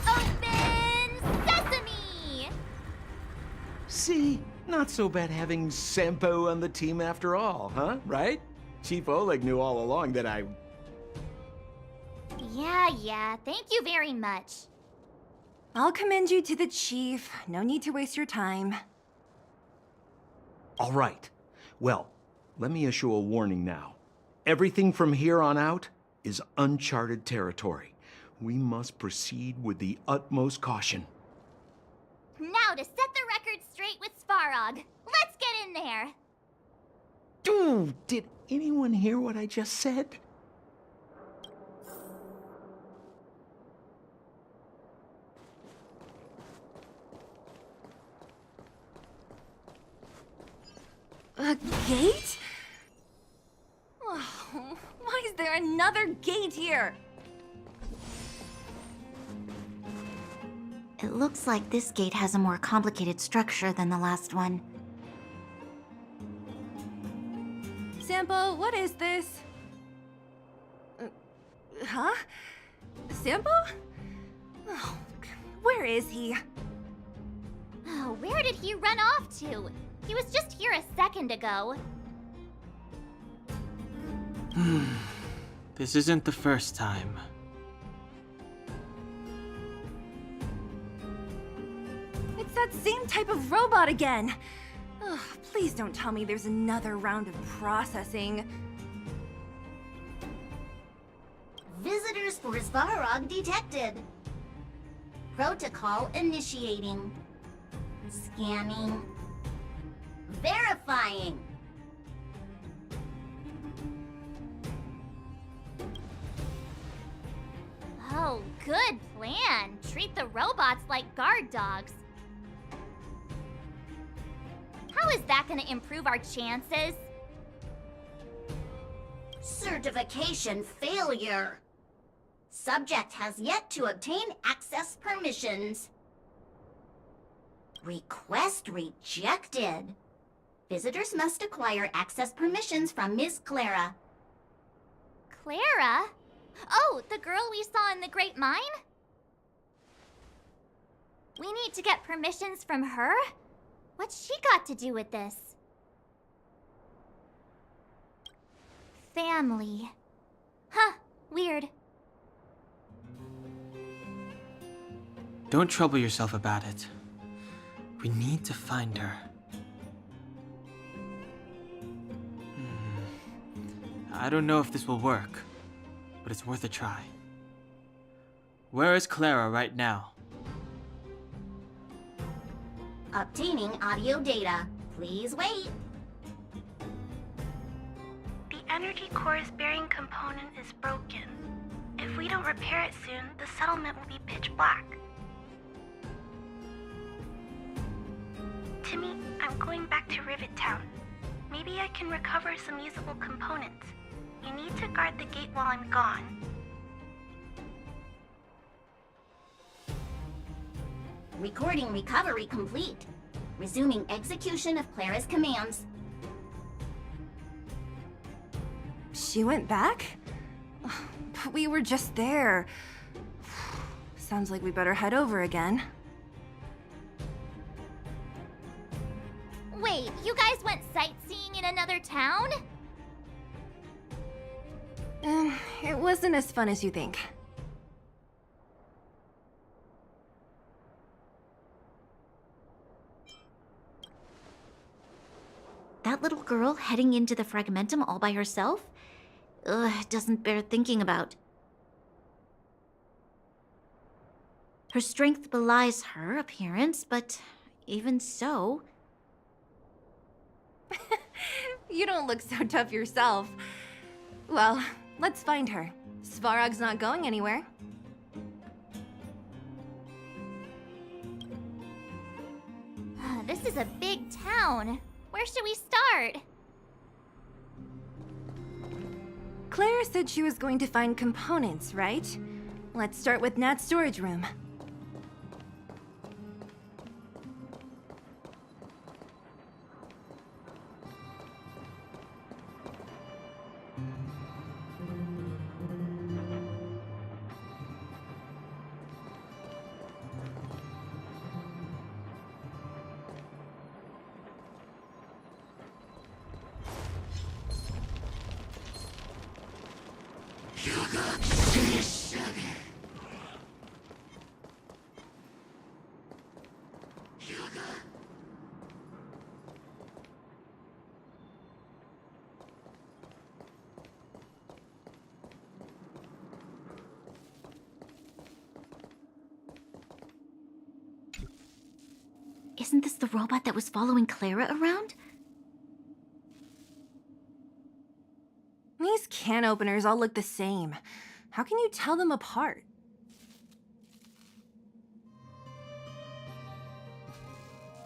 Open sesame! See? Not so bad having Sampo on the team after all, huh? Right? Chief Oleg knew all along that I... Yeah, thank you very much. I'll commend you to the chief. No need to waste your time. All right. Well, let me issue a warning now. Everything from here on out is uncharted territory. We must proceed with the utmost caution. Now to set the record straight with Svarog. Let's get in there. Dude, did anyone hear what I just said? A gate? Oh, why is there another gate here? It looks like this gate has a more complicated structure than the last one. Sampo, what is this? Huh? Sampo? Oh, where is he? Oh, where did he run off to? He was just here a second ago. This isn't the first time. It's that same type of robot again. Ugh, please don't tell me there's another round of processing. Visitors for Svarog detected. Protocol initiating. Scanning. Verifying. Oh, good plan. Treat the robots like guard dogs. How is that gonna improve our chances? Certification failure. Subject has yet to obtain access permissions. Request rejected. Visitors must acquire access permissions from Miss Clara. Clara? Oh, the girl we saw in the Great Mine? We need to get permissions from her? What's she got to do with this? Family. Huh, weird. Don't trouble yourself about it. We need to find her. I don't know if this will work, but it's worth a try. Where is Clara right now? Obtaining audio data. Please wait. The energy core's bearing component is broken. If we don't repair it soon, the settlement will be pitch black. Timmy, I'm going back to Rivet Town. Maybe I can recover some usable components. You need to guard the gate while I'm gone. Recording recovery complete. Resuming execution of Clara's commands. She went back? But we were just there. Sounds like we better head over again. Wait, you guys went sightseeing in another town? It wasn't as fun as you think. That little girl heading into the Fragmentum all by herself? Ugh, doesn't bear thinking about. Her strength belies her appearance, but even so... You don't look so tough yourself. Well, let's find her. Svarog's not going anywhere. This is a big town. Where should we start? Claire said she was going to find components, right? Let's start with Nat's storage room. Isn't this the robot that was following Clara around? These can openers all look the same. How can you tell them apart?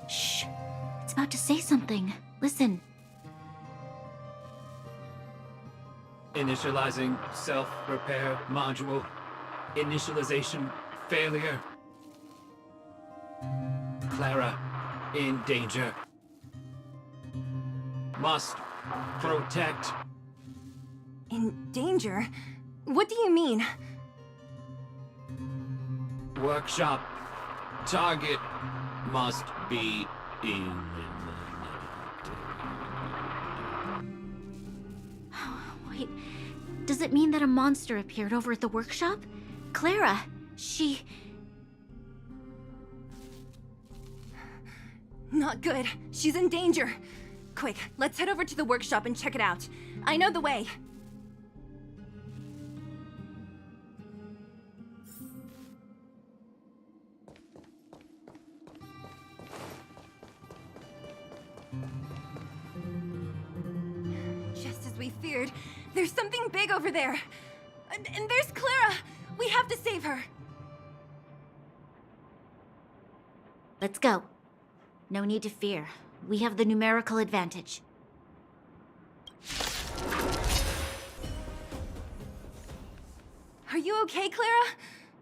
Shh. It's about to say something. Listen. Initializing self-repair module. Initialization failure. Clara in danger. Must protect. In danger? What do you mean? Workshop. Target must be eliminated. Wait, does it mean that a monster appeared over at the workshop? Clara, she... Not good. She's in danger. Quick, let's head over to the workshop and check it out. I know the way. Just as we feared, there's something big over there. And there's Clara! We have to save her! Let's go. No need to fear. We have the numerical advantage. Are you okay, Clara?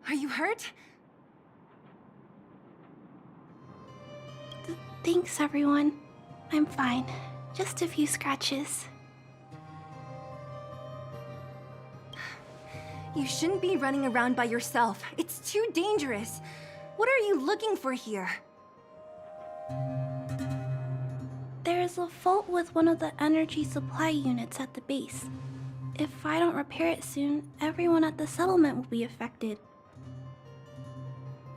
Are you hurt? Thanks, everyone. I'm fine. Just a few scratches. You shouldn't be running around by yourself. It's too dangerous. What are you looking for here? There's a fault with one of the energy supply units at the base. If I don't repair it soon, everyone at the settlement will be affected.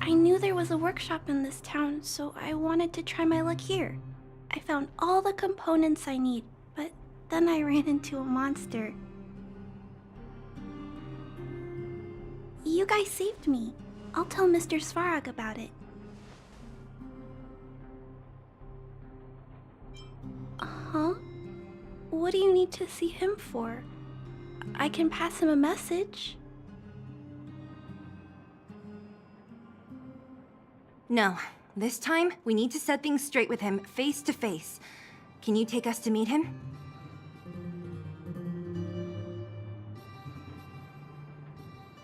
I knew there was a workshop in this town, so I wanted to try my luck here. I found all the components I need, but then I ran into a monster. You guys saved me. I'll tell Mr. Svarog about it. Huh? What do you need to see him for? I can pass him a message. No. This time, we need to set things straight with him, face to face. Can you take us to meet him?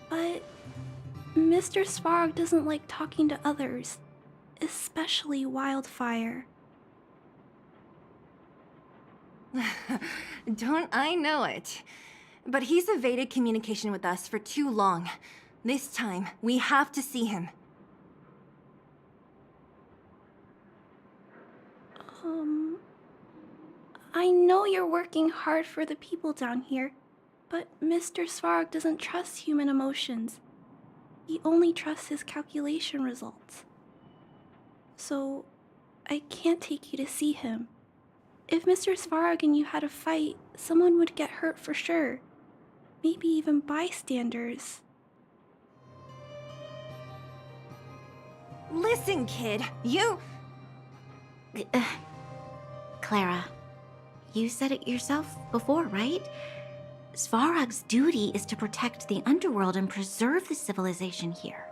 But Mr. Svarog doesn't like talking to others, especially Wildfire. Don't I know it? But he's evaded communication with us for too long. This time, we have to see him. I know you're working hard for the people down here, but Mr. Svarog doesn't trust human emotions. He only trusts his calculation results. So, I can't take you to see him. If Mr. Svarog and you had a fight, someone would get hurt for sure. Maybe even bystanders. Listen, kid, you... Clara, you said it yourself before, right? Svarog's duty is to protect the underworld and preserve the civilization here.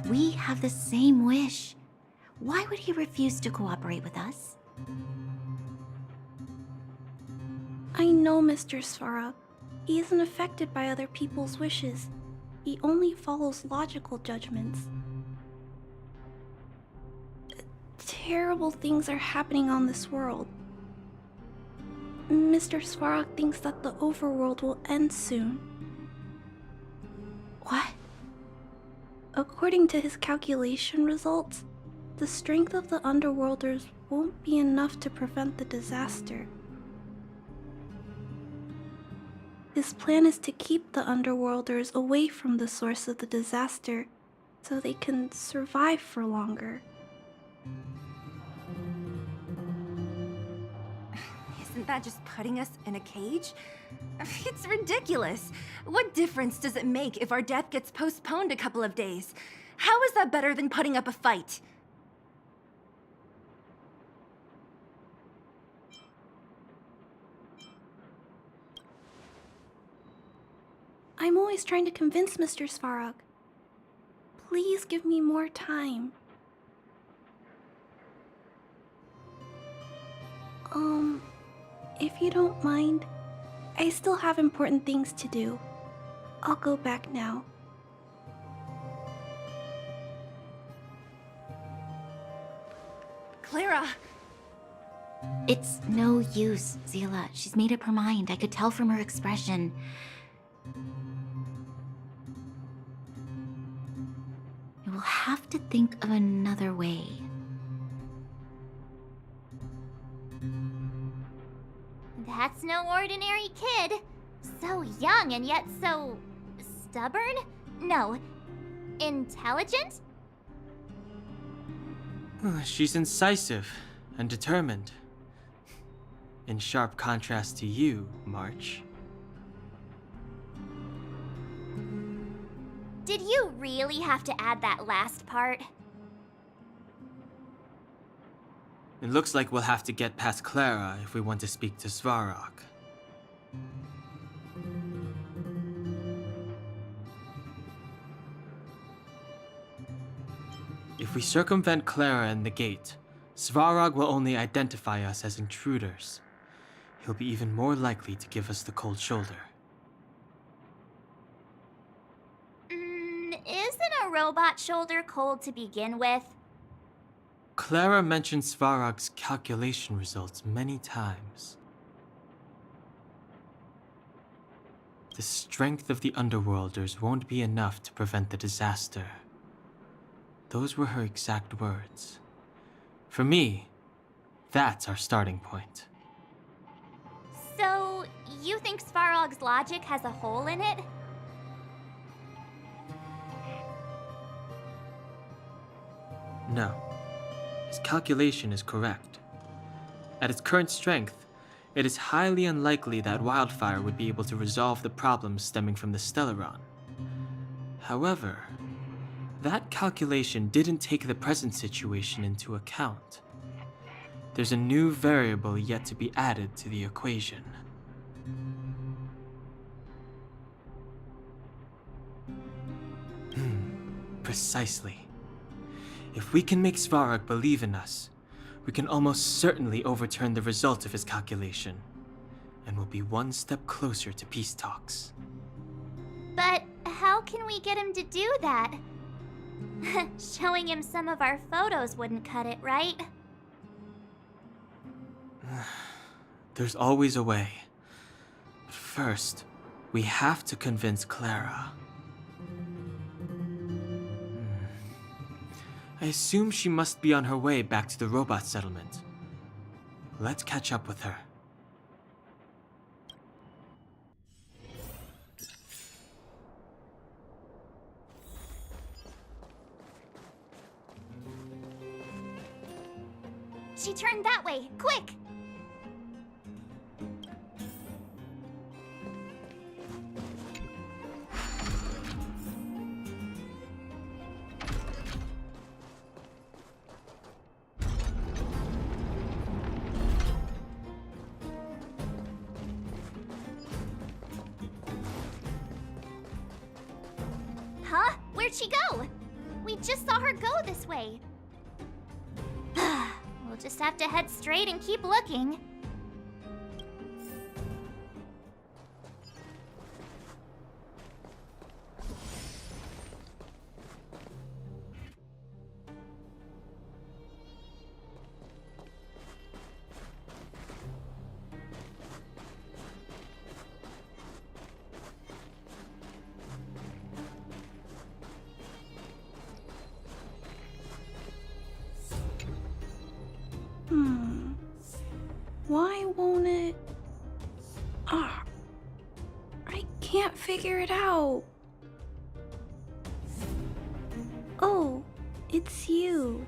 We have the same wish. Why would he refuse to cooperate with us? I know Mr. Svarog. He isn't affected by other people's wishes. He only follows logical judgments. Terrible things are happening on this world. Mr. Svarog thinks that the overworld will end soon. What? According to his calculation results, the strength of the Underworlders won't be enough to prevent the disaster. His plan is to keep the Underworlders away from the source of the disaster so they can survive for longer. Isn't that just putting us in a cage? It's ridiculous. What difference does it make if our death gets postponed a couple of days? How is that better than putting up a fight? I'm always trying to convince Mr. Svarog. Please give me more time. If you don't mind, I still have important things to do. I'll go back now. Clara! It's no use, Zila. She's made up her mind. I could tell from her expression. You will have to think of another way. That's no ordinary kid. So young and yet so... stubborn? No. Intelligent? She's incisive and determined. In sharp contrast to you, March. Did you really have to add that last part? It looks like we'll have to get past Clara if we want to speak to Svarog. If we circumvent Clara and the gate, Svarog will only identify us as intruders. He'll be even more likely to give us the cold shoulder. Isn't a robot shoulder cold to begin with? Clara mentioned Svarog's calculation results many times. The strength of the Underworlders won't be enough to prevent the disaster. Those were her exact words. For me, that's our starting point. So, you think Svarog's logic has a hole in it? No. His calculation is correct. At its current strength, it is highly unlikely that Wildfire would be able to resolve the problems stemming from the Stellaron. However, that calculation didn't take the present situation into account. There's a new variable yet to be added to the equation. Precisely. If we can make Svarog believe in us, we can almost certainly overturn the result of his calculation, and we'll be one step closer to peace talks. But how can we get him to do that? Showing him some of our photos wouldn't cut it, right? There's always a way. But first, we have to convince Clara. I assume she must be on her way back to the robot settlement. Let's catch up with her. She turned that way, quick! Huh? Where'd she go? We just saw her go this way. We'll just have to head straight and keep looking. Why won't it... Ah, I can't figure it out. Oh, it's you.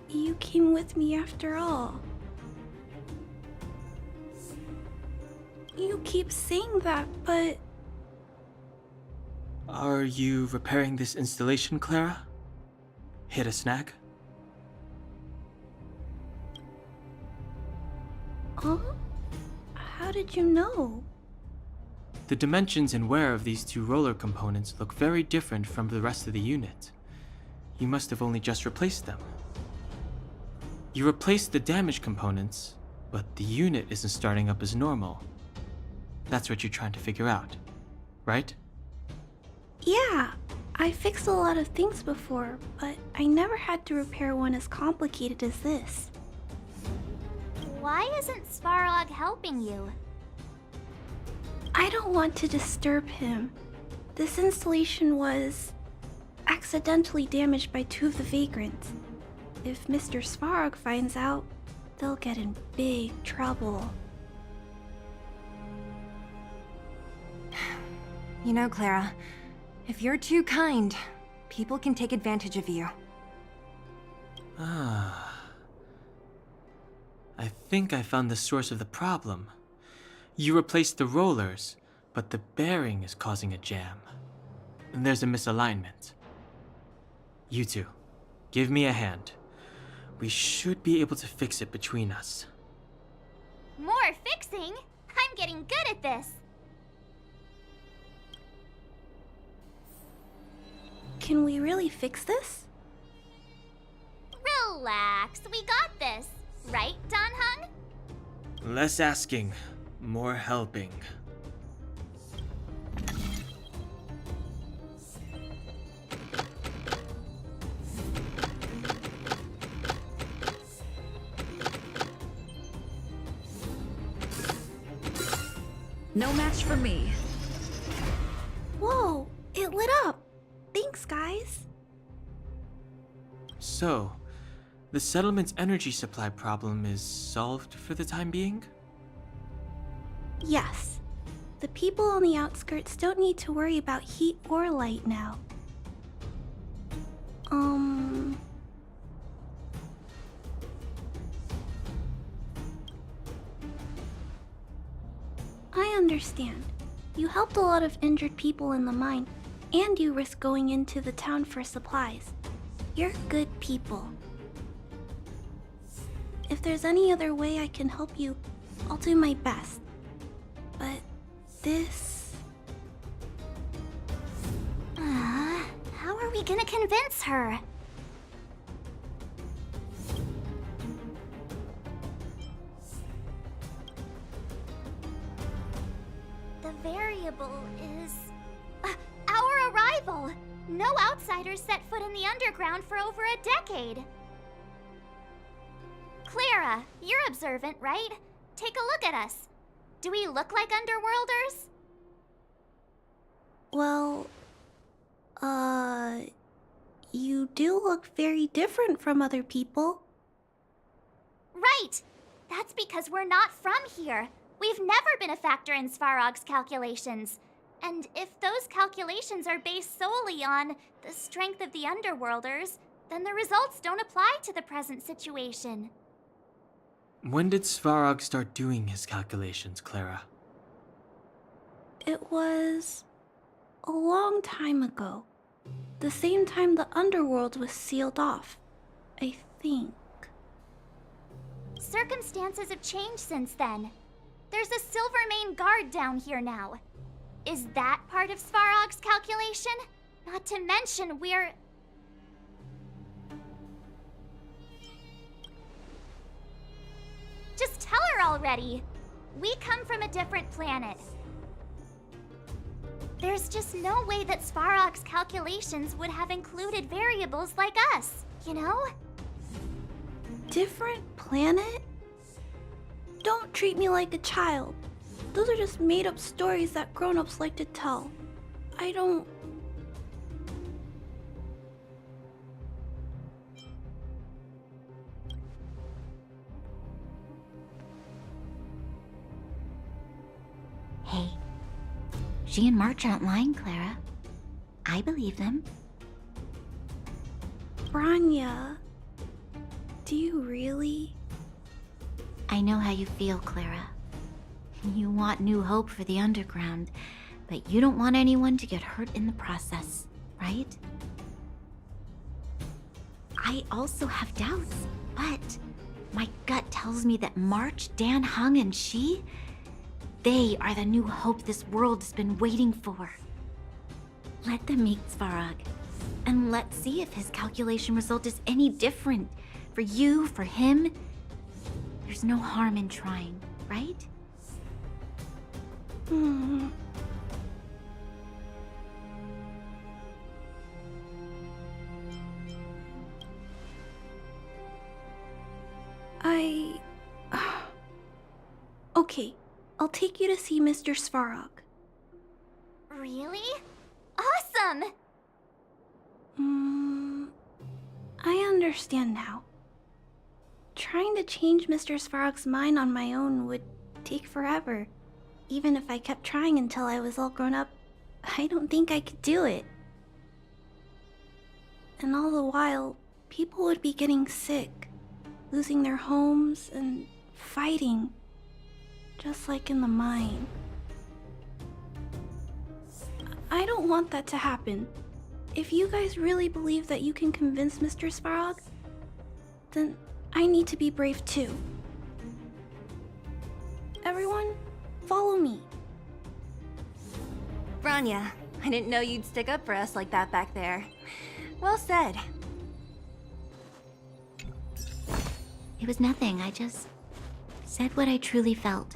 You came with me after all. You keep saying that, but... Are you repairing this installation, Clara? Hit a snag? Huh? How did you know? The dimensions and wear of these two roller components look very different from the rest of the unit. You must have only just replaced them. You replaced the damaged components, but the unit isn't starting up as normal. That's what you're trying to figure out, right? Yeah, I fixed a lot of things before, but I never had to repair one as complicated as this. Why isn't Svarog helping you? I don't want to disturb him. This installation was accidentally damaged by two of the vagrants. If Mr. Svarog finds out, they'll get in big trouble. You know, Clara, if you're too kind, people can take advantage of you. Ah. I think I found the source of the problem. You replaced the rollers, but the bearing is causing a jam. And there's a misalignment. You two, give me a hand. We should be able to fix it between us. More fixing? I'm getting good at this. Can we really fix this? Relax, we got this. Right, Don Hung? Less asking, more helping. No match for me. Whoa, it lit up. Thanks, guys. So, the settlement's energy supply problem is solved for the time being? Yes. The people on the outskirts don't need to worry about heat or light now. I understand. You helped a lot of injured people in the mine, and you risked going into the town for supplies. You're good people. If there's any other way I can help you, I'll do my best. But this... How are we gonna convince her? The variable is... our arrival! No outsiders set foot in the underground for over a decade. Clara, you're observant, right? Take a look at us. Do we look like underworlders? Well... You do look very different from other people. Right! That's because we're not from here. We've never been a factor in Svarog's calculations. And if those calculations are based solely on the strength of the underworlders, then the results don't apply to the present situation. When did Svarog start doing his calculations, Clara? It was... a long time ago. The same time the underworld was sealed off, I think. Circumstances have changed since then. There's a Silvermane guard down here now. Is that part of Svarog's calculation? Not to mention, we're... Just tell her already! We come from a different planet. There's just no way that Svarog's calculations would have included variables like us, you know? Different planet? Don't treat me like a child. Those are just made-up stories that grown-ups like to tell. I don't... Hey, she and March aren't lying, Clara. I believe them. Branya, do you really? I know how you feel, Clara. You want new hope for the underground, but you don't want anyone to get hurt in the process, right? I also have doubts, but my gut tells me that March, Dan Hung, and she, they are the new hope this world has been waiting for. Let them meet Svarog, and let's see if his calculation result is any different. For you, for him, there's no harm in trying, right? Okay, I'll take you to see Mr. Svarog. Really? Awesome! I understand now. Trying to change Mr. Svarog's mind on my own would take forever. Even if I kept trying until I was all grown up, I don't think I could do it. And all the while, people would be getting sick, losing their homes, and fighting. Just like in the mine. I don't want that to happen. If you guys really believe that you can convince Mr. Svarog, then I need to be brave too. Everyone, follow me. Branya, I didn't know you'd stick up for us like that back there. Well said. It was nothing, I just said what I truly felt.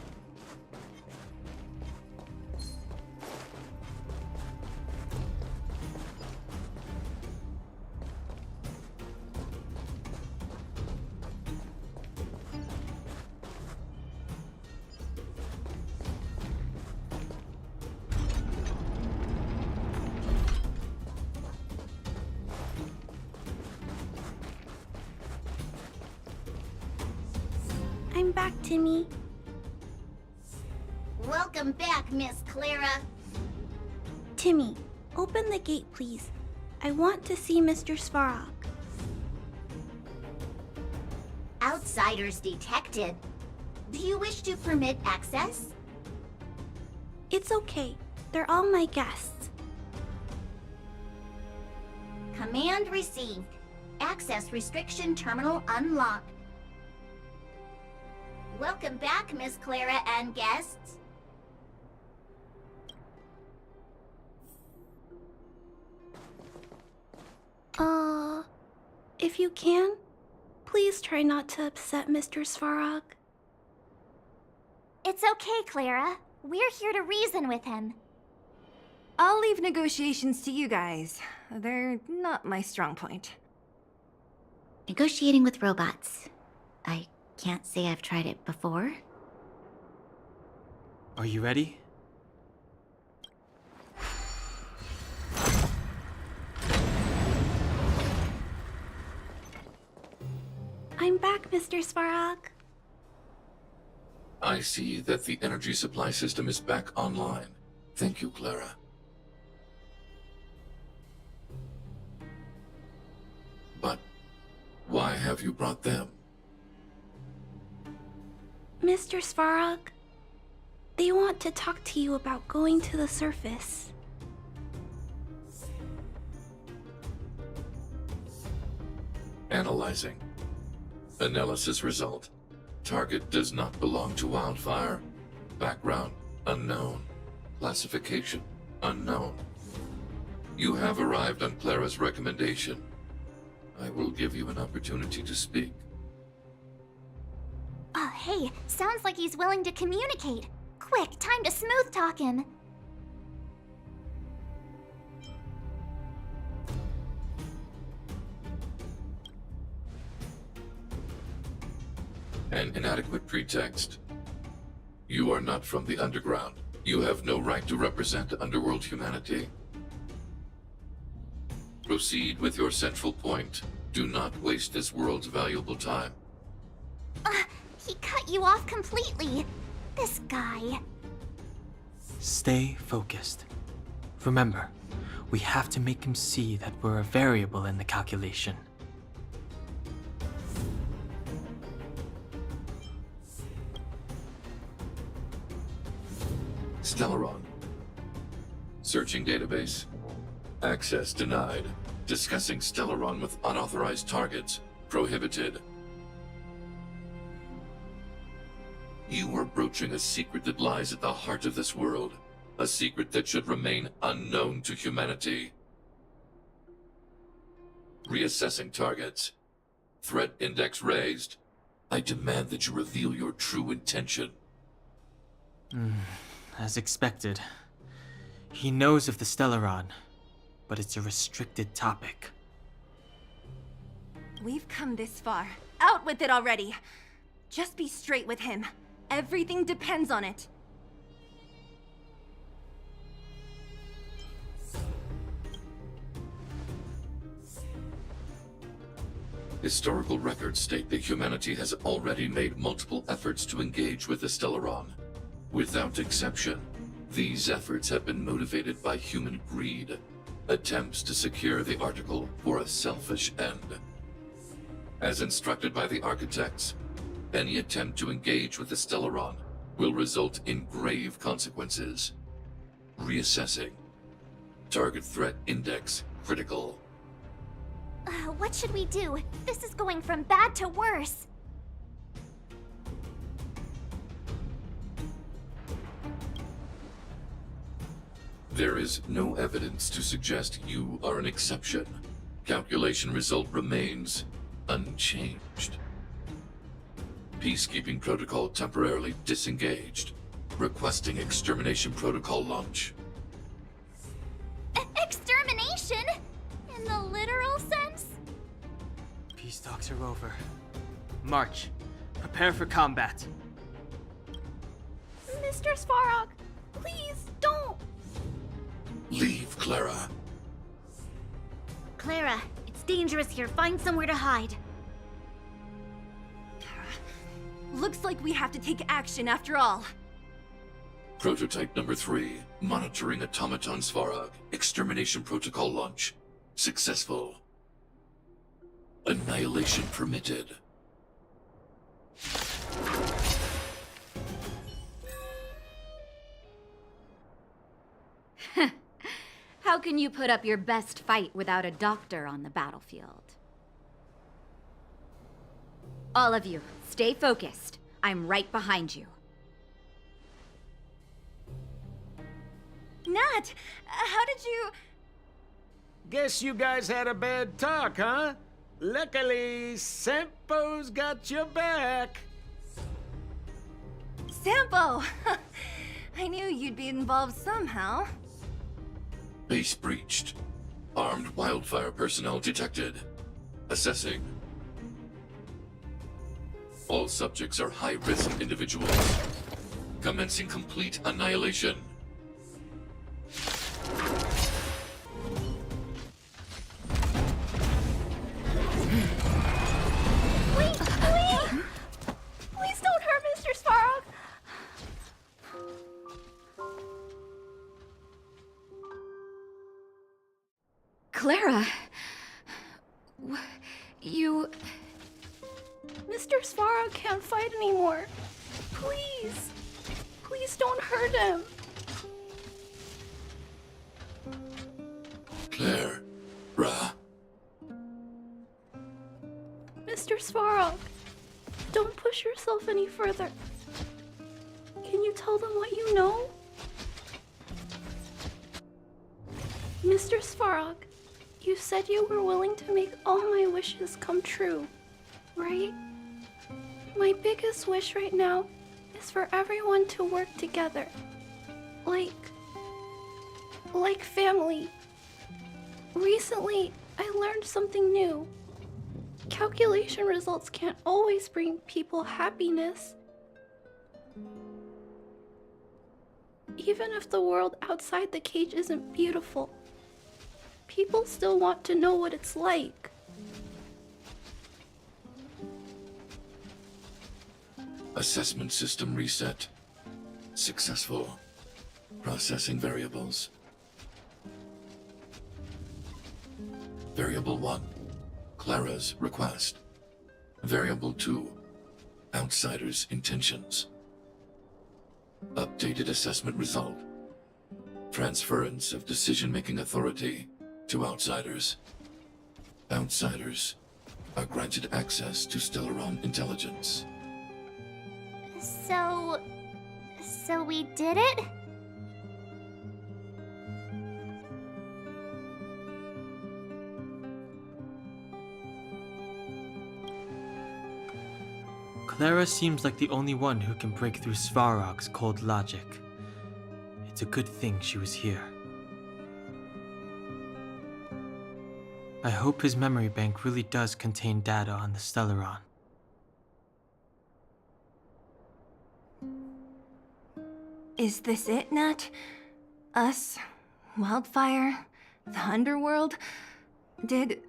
I'm back, Timmy. Welcome back, Miss Clara. Timmy, open the gate, please. I want to see Mr. Svarog. Outsiders detected. Do you wish to permit access? It's okay. They're all my guests. Command received. Access restriction terminal unlocked. Welcome back, Miss Clara and guests. If you can, please try not to upset Mr. Svarog. It's okay, Clara. We're here to reason with him. I'll leave negotiations to you guys. They're not my strong point. Negotiating with robots. I can't say I've tried it before. Are you ready? I'm back, Mr. Svarog. I see that the energy supply system is back online. Thank you, Clara. But why have you brought them? Mr. Svarog, they want to talk to you about going to the surface. Analyzing. Analysis result. Target does not belong to Wildfire. Background unknown. Classification unknown. You have arrived on Clara's recommendation. I will give you an opportunity to speak. Oh, hey, sounds like he's willing to communicate. Quick, time to smooth talk him. An inadequate pretext. You are not from the underground. You have no right to represent underworld humanity. Proceed with your central point. Do not waste this world's valuable time. He cut you off completely. This guy. Stay focused. Remember, we have to make him see that we're a variable in the calculation. Stellaron. Searching database. Access denied. Discussing Stellaron with unauthorized targets. Prohibited. You are broaching a secret that lies at the heart of this world. A secret that should remain unknown to humanity. Reassessing targets. Threat index raised. I demand that you reveal your true intention. As expected. He knows of the Stellaron, but it's a restricted topic. We've come this far. Out with it already! Just be straight with him. Everything depends on it. Historical records state that humanity has already made multiple efforts to engage with the Stellaron. Without exception, these efforts have been motivated by human greed, attempts to secure the article for a selfish end. As instructed by the architects, any attempt to engage with the Stellaron will result in grave consequences. Reassessing. Target threat index critical. What should we do? This is going from bad to worse. There is no evidence to suggest you are an exception. Calculation result remains unchanged. Peacekeeping protocol temporarily disengaged. Requesting extermination protocol launch. Extermination? In the literal sense? Peace talks are over. March. Prepare for combat. Mr. Svarog, please don't. Leave, Clara. Clara, it's dangerous here. Find somewhere to hide. Looks like we have to take action after all. Prototype number 3. Monitoring automaton Svarog. Extermination protocol launch. Successful. Annihilation permitted. How can you put up your best fight without a doctor on the battlefield? All of you, stay focused. I'm right behind you. Nat, how did you... Guess you guys had a bad talk, huh? Luckily, Sampo's got your back. Sampo! I knew you'd be involved somehow. Base breached. Armed wildfire personnel detected. Assessing. All subjects are high-risk individuals. Commencing complete annihilation. Wait, please! Please don't hurt Mr. Svarog! Clara... You... Mr. Svarog can't fight anymore. Please. Please don't hurt him. Claire. Ra. Mr. Svarog, don't push yourself any further. Can you tell them what you know? Mr. Svarog, you said you were willing to make all my wishes come true, right? My biggest wish right now is for everyone to work together. Like family. Recently, I learned something new. Calculation results can't always bring people happiness. Even if the world outside the cage isn't beautiful, people still want to know what it's like. Assessment system reset. Successful. Processing variables. Variable 1. Clara's request. Variable 2. Outsider's intentions. Updated assessment result. Transference of decision-making authority to outsiders. Outsiders are granted access to Stellaron intelligence. So we did it? Clara seems like the only one who can break through Svarog's cold logic. It's a good thing she was here. I hope his memory bank really does contain data on the Stellaron. Is this it, Nat? Us? Wildfire? The Underworld? Did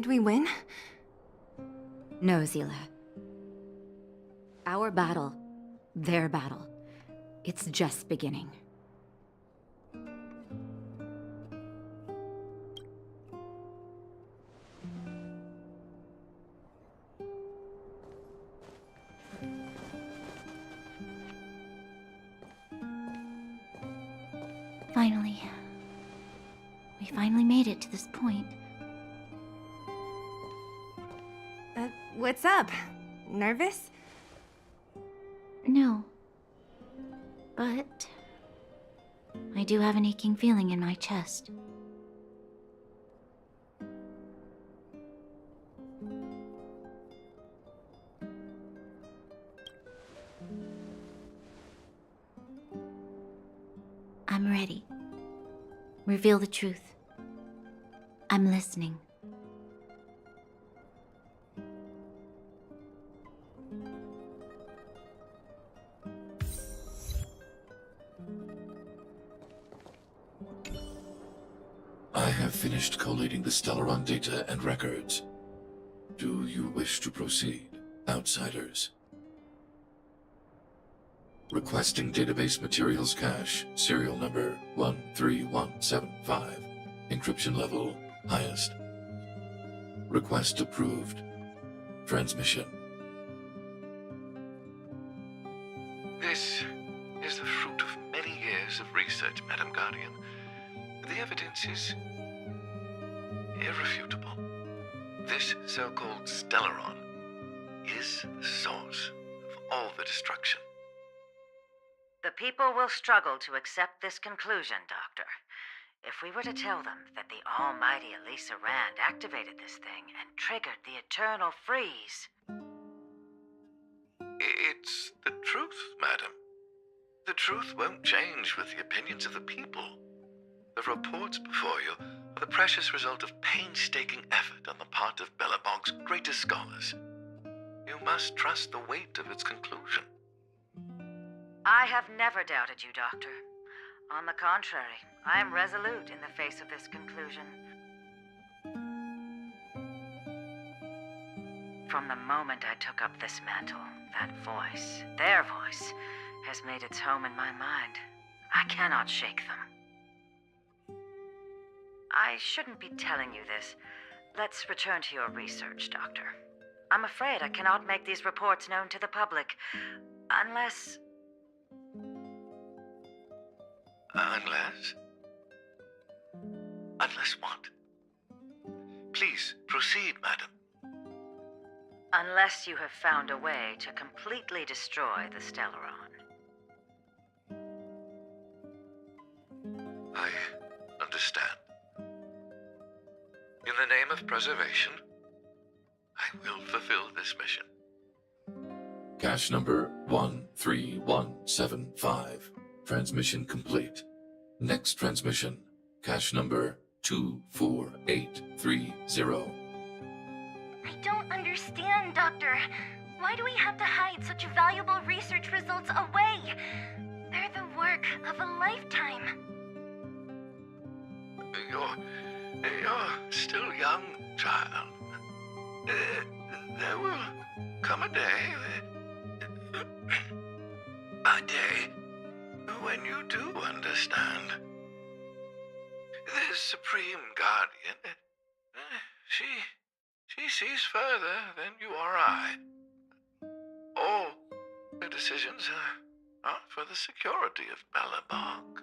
we win? No, Zila. Our battle, their battle, it's just beginning. Finally. We finally made it to this point. What's up? Nervous? No. But I do have an aching feeling in my chest. I'm ready. Reveal the truth. I'm listening. I have finished collating the Stellaron data and records. Do you wish to proceed, outsiders? Requesting database materials cache, serial number 13175. Encryption level, highest. Request approved. Transmission. This is the fruit of many years of research, Madam Guardian. The evidence is irrefutable. This so-called Stellaron is the source of all the destruction. The people will struggle to accept this conclusion, Doctor. If we were to tell them that the almighty Elisa Rand activated this thing and triggered the eternal freeze... It's the truth, madam. The truth won't change with the opinions of the people. The reports before you are the precious result of painstaking effort on the part of Bellabog's greatest scholars. You must trust the weight of its conclusion. I have never doubted you, Doctor. On the contrary, I am resolute in the face of this conclusion. From the moment I took up this mantle, that voice, their voice, has made its home in my mind. I cannot shake them. I shouldn't be telling you this. Let's return to your research, Doctor. I'm afraid I cannot make these reports known to the public, unless... Unless? Unless what? Please, proceed, madam. Unless you have found a way to completely destroy the Stellaron. I understand. In the name of preservation, I will fulfill this mission. Cache number 13175. Transmission complete. Next transmission. Cache number 24830. I don't understand, Doctor. Why do we have to hide such valuable research results away? They're the work of a lifetime. You're still young, child. There will come a day when you do understand. This Supreme Guardian, she sees further than you or I. All the decisions are for the security of Belobog.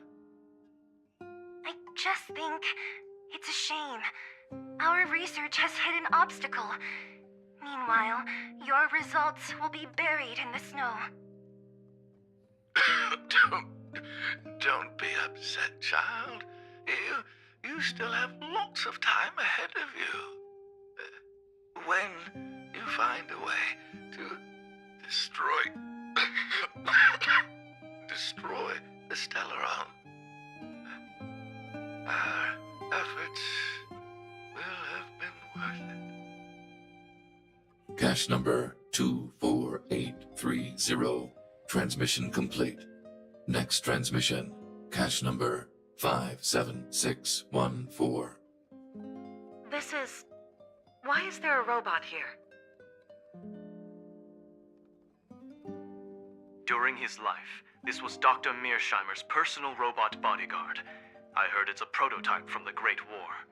I just think it's a shame. Our research has hit an obstacle. Meanwhile, your results will be buried in the snow. Don't be upset, child. You still have lots of time ahead of you. When you find a way to destroy the Stellaron, our efforts will have been worth it. Cache number 24830. Transmission complete. Next transmission. Cache number 57614. Why is there a robot here? During his life, this was Dr. Mearsheimer's personal robot bodyguard. I heard it's a prototype from the Great War.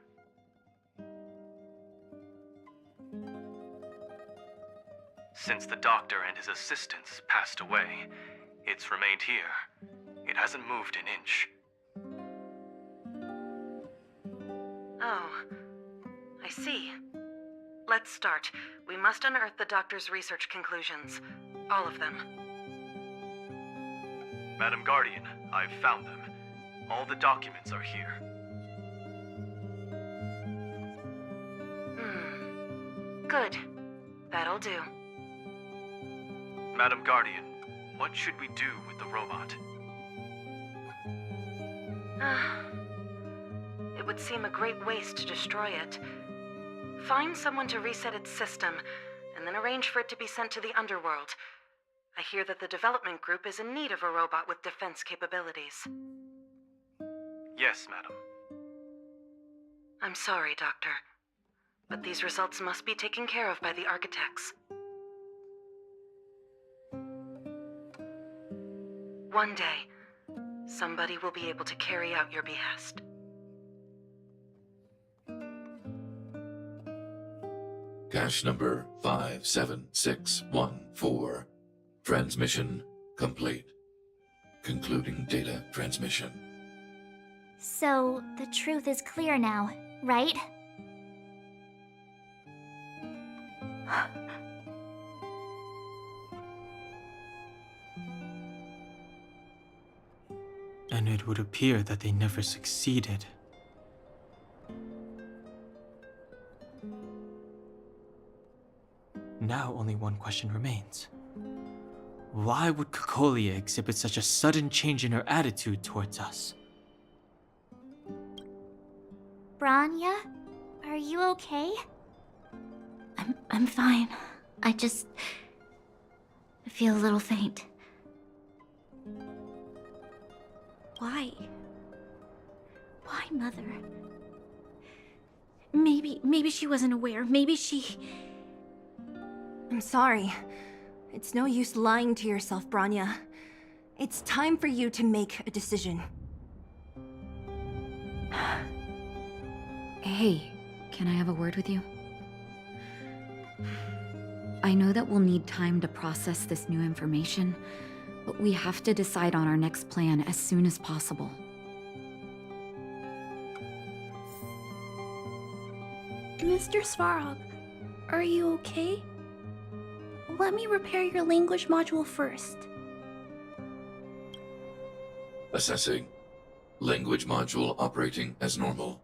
Since the doctor and his assistants passed away, it's remained here. It hasn't moved an inch. Oh, I see. Let's start. We must unearth the doctor's research conclusions. All of them. Madam Guardian, I've found them. All the documents are here. Good. That'll do. Madam Guardian, what should we do with the robot? It would seem a great waste to destroy it. Find someone to reset its system, and then arrange for it to be sent to the underworld. I hear that the development group is in need of a robot with defense capabilities. Yes, madam. I'm sorry, Doctor, but these results must be taken care of by the architects. One day, somebody will be able to carry out your behest. Cache number 57614. Transmission complete. Concluding data transmission. So, the truth is clear now, right? And it would appear that they never succeeded. Now only one question remains. Why would Cocolia exhibit such a sudden change in her attitude towards us? Branya, are you okay? I'm fine. I feel a little faint. Why? Why, Mother? Maybe she wasn't aware. Maybe she... I'm sorry. It's no use lying to yourself, Branya. It's time for you to make a decision. Hey, can I have a word with you? I know that we'll need time to process this new information, but we have to decide on our next plan as soon as possible. Mr. Svarog, are you okay? Let me repair your language module first. Assessing. Language module operating as normal.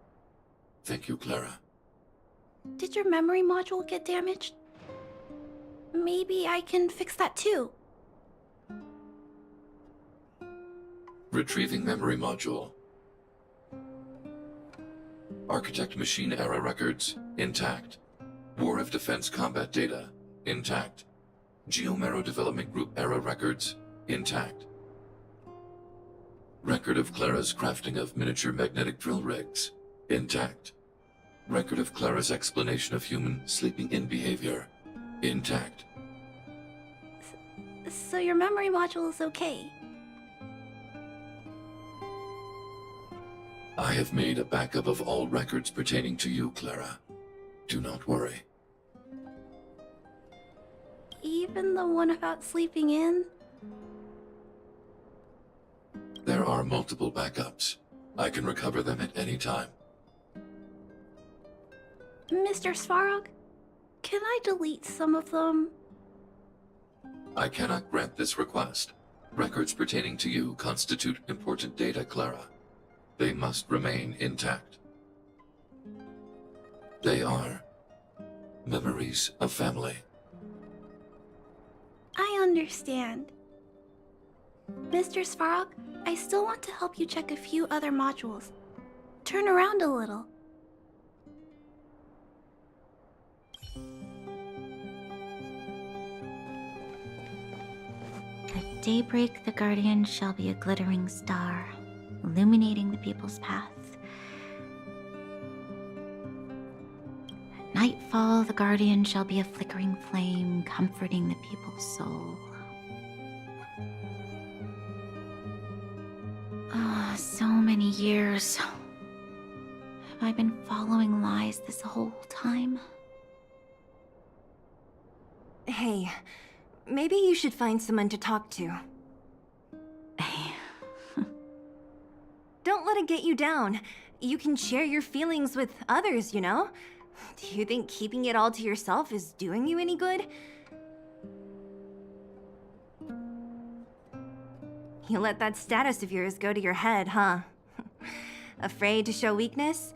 Thank you, Clara. Did your memory module get damaged? Maybe I can fix that too. Retrieving memory module. Architect machine era records, intact. War of Defense combat data, intact. Geomero Development Group era records, intact. Record of Clara's crafting of miniature magnetic drill rigs, intact. Record of Clara's explanation of human sleeping-in behavior, intact. So your memory module is okay? I have made a backup of all records pertaining to you, Clara. Do not worry. Even the one about sleeping in? There are multiple backups. I can recover them at any time. Mr. Svarog, can I delete some of them? I cannot grant this request. Records pertaining to you constitute important data, Clara. They must remain intact. They are memories of family. I understand. Mr. Svarog, I still want to help you check a few other modules. Turn around a little. At daybreak, the Guardian shall be a glittering star, illuminating the people's path. At nightfall, the Guardian shall be a flickering flame, comforting the people's soul. Ah, so many years. Have I been following lies this whole time? Hey, maybe you should find someone to talk to. Don't let it get you down. You can share your feelings with others, you know? Do you think keeping it all to yourself is doing you any good? You let that status of yours go to your head, huh? Afraid to show weakness?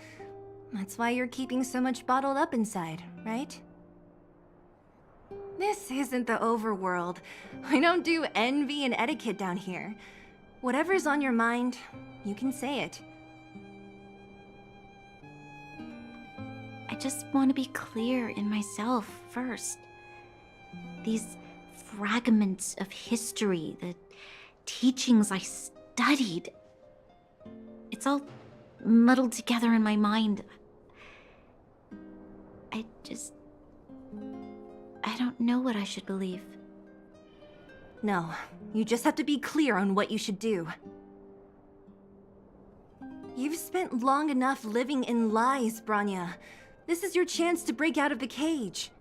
That's why you're keeping so much bottled up inside, right? This isn't the overworld. We don't do envy and etiquette down here. Whatever's on your mind, you can say it. I just want to be clear in myself first. These fragments of history, the teachings I studied, it's all muddled together in my mind. I don't know what I should believe. No, you just have to be clear on what you should do. You've spent long enough living in lies, Branya. This is your chance to break out of the cage.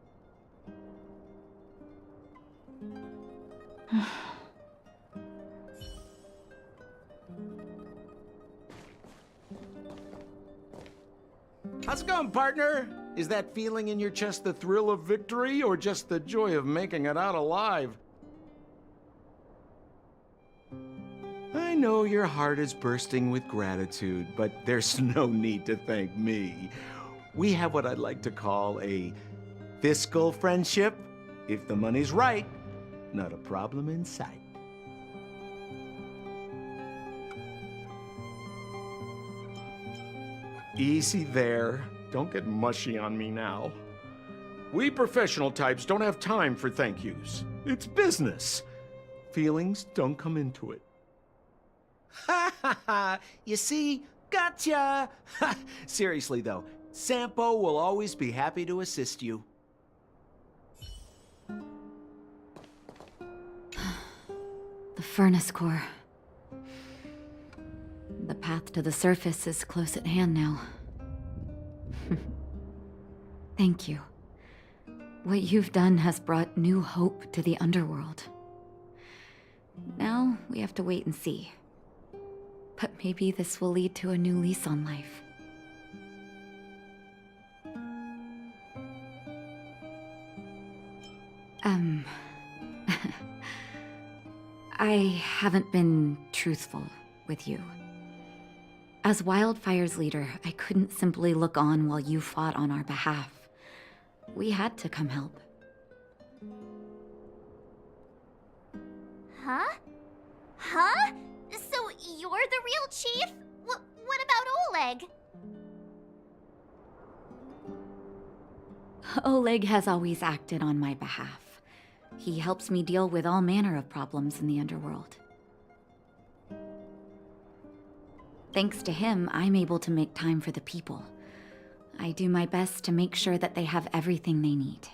How's it going, partner? Is that feeling in your chest the thrill of victory, or just the joy of making it out alive? I know your heart is bursting with gratitude, but there's no need to thank me. We have what I'd like to call a fiscal friendship. If the money's right, not a problem in sight. Easy there. Don't get mushy on me now. We professional types don't have time for thank yous. It's business. Feelings don't come into it. Ha ha ha! You see? Gotcha! Seriously though, Sampo will always be happy to assist you. The furnace core. The path to the surface is close at hand now. Thank you. What you've done has brought new hope to the underworld. Now, we have to wait and see. But maybe this will lead to a new lease on life. I haven't been truthful with you. As Wildfire's leader, I couldn't simply look on while you fought on our behalf. We had to come help. Huh? Huh? So you're the real chief? What about Oleg? Oleg has always acted on my behalf. He helps me deal with all manner of problems in the underworld. Thanks to him, I'm able to make time for the people. I do my best to make sure that they have everything they need.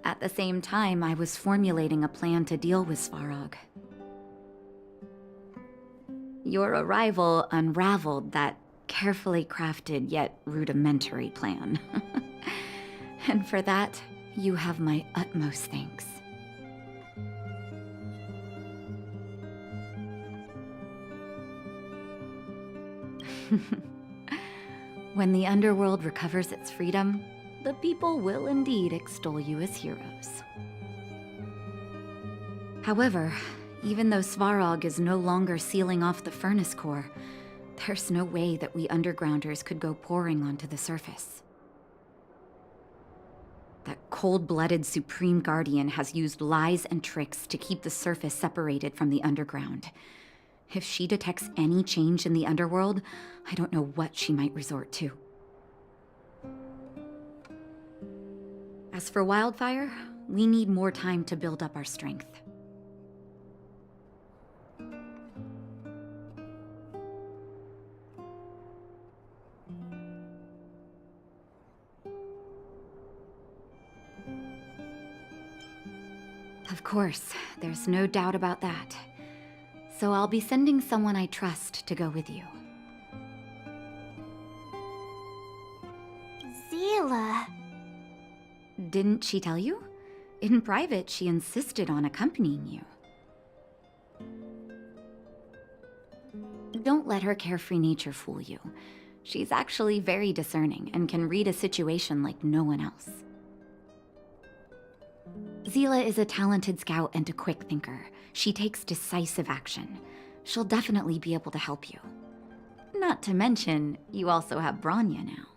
At the same time, I was formulating a plan to deal with Svarog. Your arrival unraveled that carefully crafted yet rudimentary plan. And for that, you have my utmost thanks. When the underworld recovers its freedom, the people will indeed extol you as heroes. However, even though Svarog is no longer sealing off the furnace core, there's no way that we undergrounders could go pouring onto the surface. That cold-blooded Supreme Guardian has used lies and tricks to keep the surface separated from the underground. If she detects any change in the underworld, I don't know what she might resort to. As for Wildfire, we need more time to build up our strength. Of course, there's no doubt about that. So I'll be sending someone I trust to go with you. Zila. Didn't she tell you? In private, she insisted on accompanying you. Don't let her carefree nature fool you. She's actually very discerning and can read a situation like no one else. Zila is a talented scout and a quick thinker. She takes decisive action. She'll definitely be able to help you. Not to mention, you also have Branya now.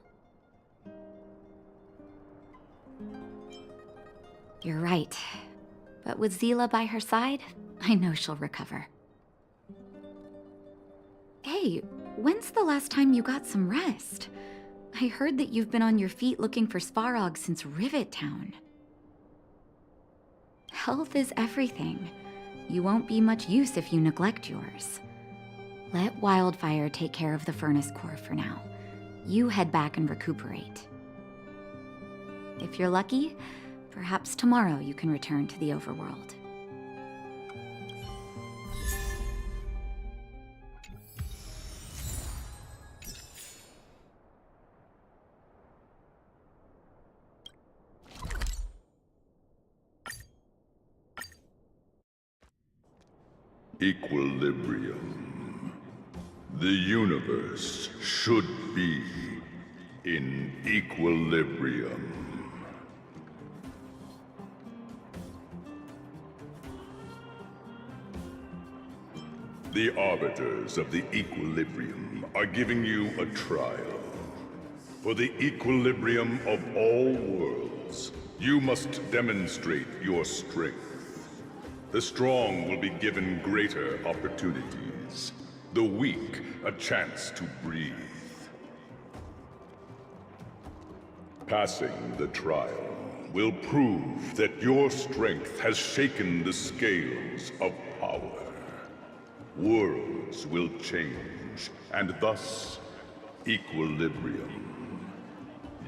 You're right. But with Zila by her side, I know she'll recover. Hey, when's the last time you got some rest? I heard that you've been on your feet looking for Svarog since Rivet Town. Health is everything. You won't be much use if you neglect yours. Let Wildfire take care of the furnace core for now. You head back and recuperate. If you're lucky, perhaps tomorrow you can return to the overworld. Equilibrium. The universe should be in equilibrium. The arbiters of the equilibrium are giving you a trial. For the equilibrium of all worlds, you must demonstrate your strength. The strong will be given greater opportunities. The weak, a chance to breathe. Passing the trial will prove that your strength has shaken the scales of power. Worlds will change, and thus, equilibrium.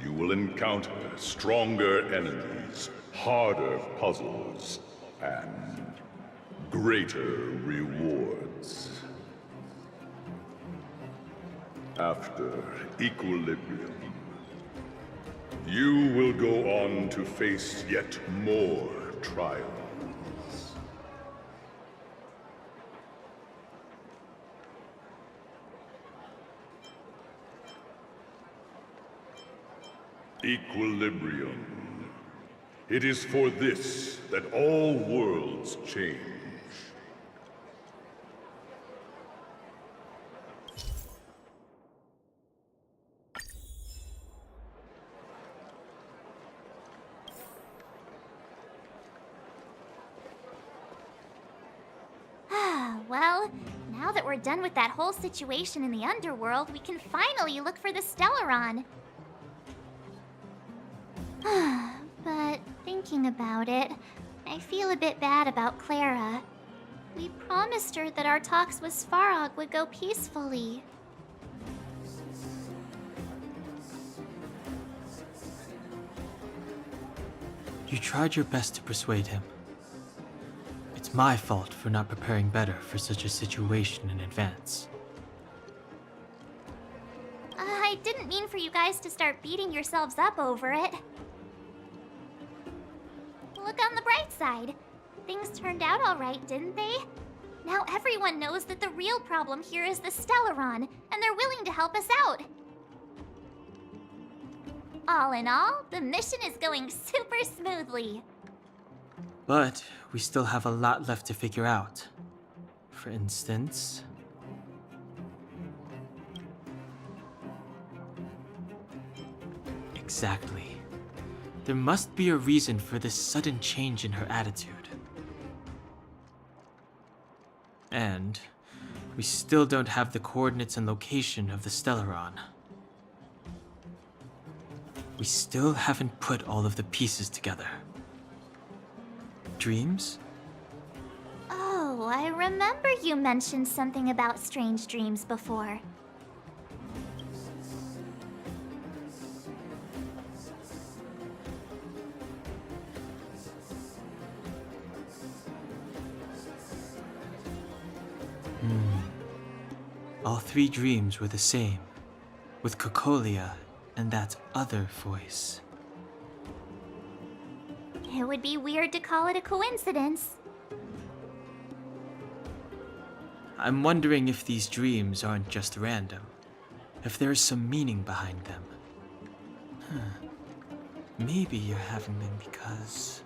You will encounter stronger enemies, harder puzzles, and greater rewards. After equilibrium, you will go on to face yet more trials. Equilibrium. It is for this that all worlds change. we're done with that whole situation in the underworld, we can finally look for the Stellaron. But thinking about it, I feel a bit bad about Clara. We promised her that our talks with Svarog would go peacefully. You tried your best to persuade him. It's my fault for not preparing better for such a situation in advance. I didn't mean for you guys to start beating yourselves up over it. Look on the bright side. Things turned out alright, didn't they? Now everyone knows that the real problem here is the Stellaron, and they're willing to help us out. All in all, the mission is going super smoothly. But we still have a lot left to figure out. For instance... Exactly. There must be a reason for this sudden change in her attitude. And we still don't have the coordinates and location of the Stellaron. We still haven't put all of the pieces together. Dreams? Oh, I remember you mentioned something about strange dreams before. All three dreams were the same, with Cocolia and that other voice. It would be weird to call it a coincidence. I'm wondering if these dreams aren't just random, if there's some meaning behind them. Maybe you're having them because...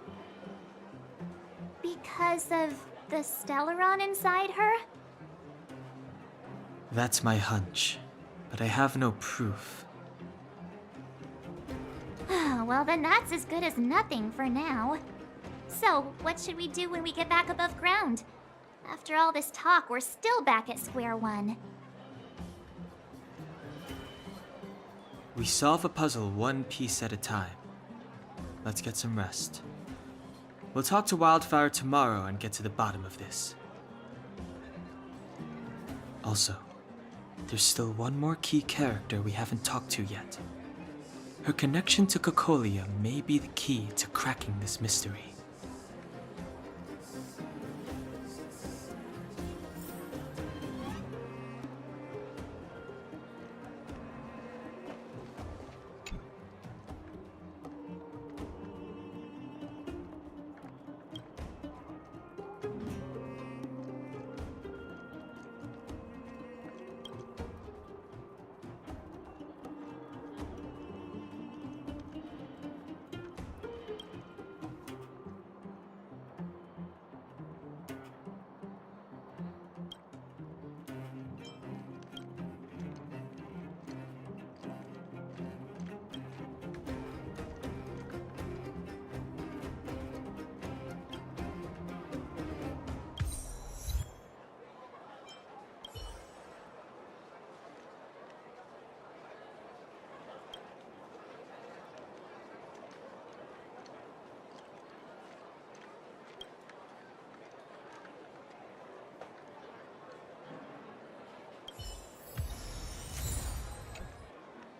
Because of the Stellaron inside her? That's my hunch, but I have no proof. Well, then that's as good as nothing for now. So, what should we do when we get back above ground? After all this talk, we're still back at square one. We solve a puzzle one piece at a time. Let's get some rest. We'll talk to Wildfire tomorrow and get to the bottom of this. Also, there's still one more key character we haven't talked to yet. Her connection to Cocolia may be the key to cracking this mystery.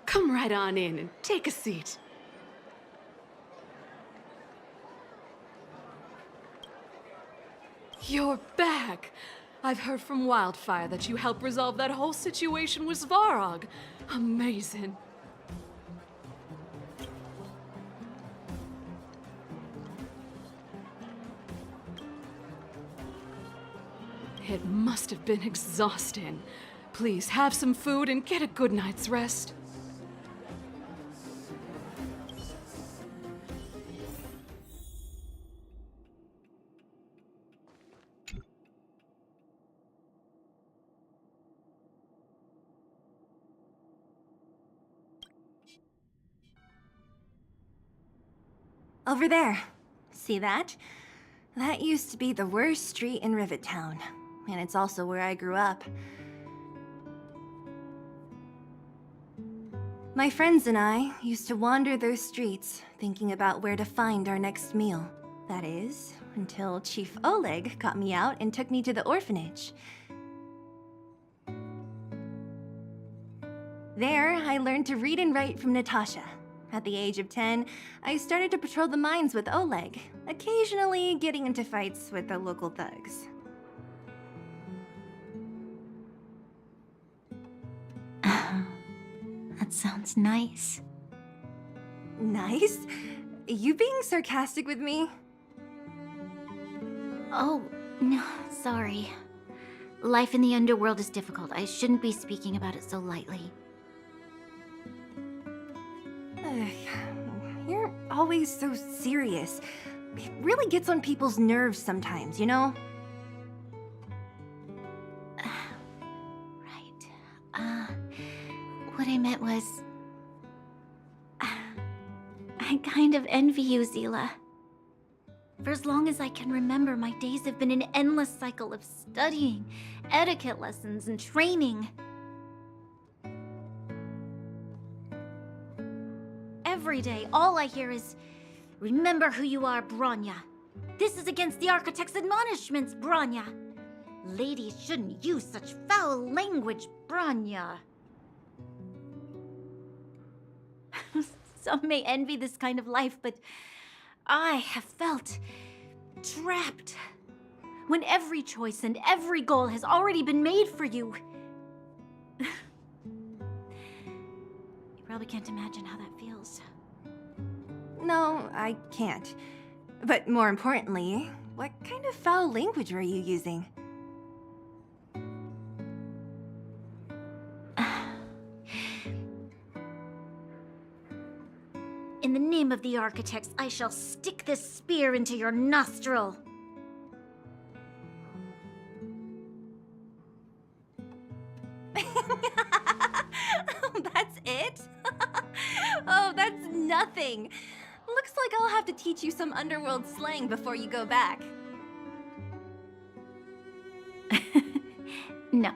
Come right on in and take a seat. You're back! I've heard from Wildfire that you helped resolve that whole situation with Svarog. Amazing. It must have been exhausting. Please have some food and get a good night's rest. Over there. See that? That used to be the worst street in Rivet Town. and it's also where I grew up. My friends and I used to wander those streets, thinking about where to find our next meal. That is, until Chief Oleg got me out and took me to the orphanage. There, I learned to read and write from Natasha. At the age of 10, I started to patrol the mines with Oleg, occasionally getting into fights with the local thugs. That sounds nice. Nice? You being sarcastic with me? Oh, no, sorry. Life in the underworld is difficult. I shouldn't be speaking about it so lightly. You're always so serious. It really gets on people's nerves sometimes, you know? What I meant was... I kind of envy you, Zila. For as long as I can remember, my days have been an endless cycle of studying, etiquette lessons, and training. Every day, all I hear is, "Remember who you are, Bronya. This is against the Architect's admonishments, Bronya. Ladies shouldn't use such foul language, Bronya." Some may envy this kind of life, but I have felt trapped. When every choice and every goal has already been made for you. You probably can't imagine how that feels. No, I can't. But more importantly, what kind of foul language were you using? In the name of the Architects, I shall stick this spear into your nostril. That's it? Oh, that's nothing. Looks like I'll have to teach you some underworld slang before you go back. No.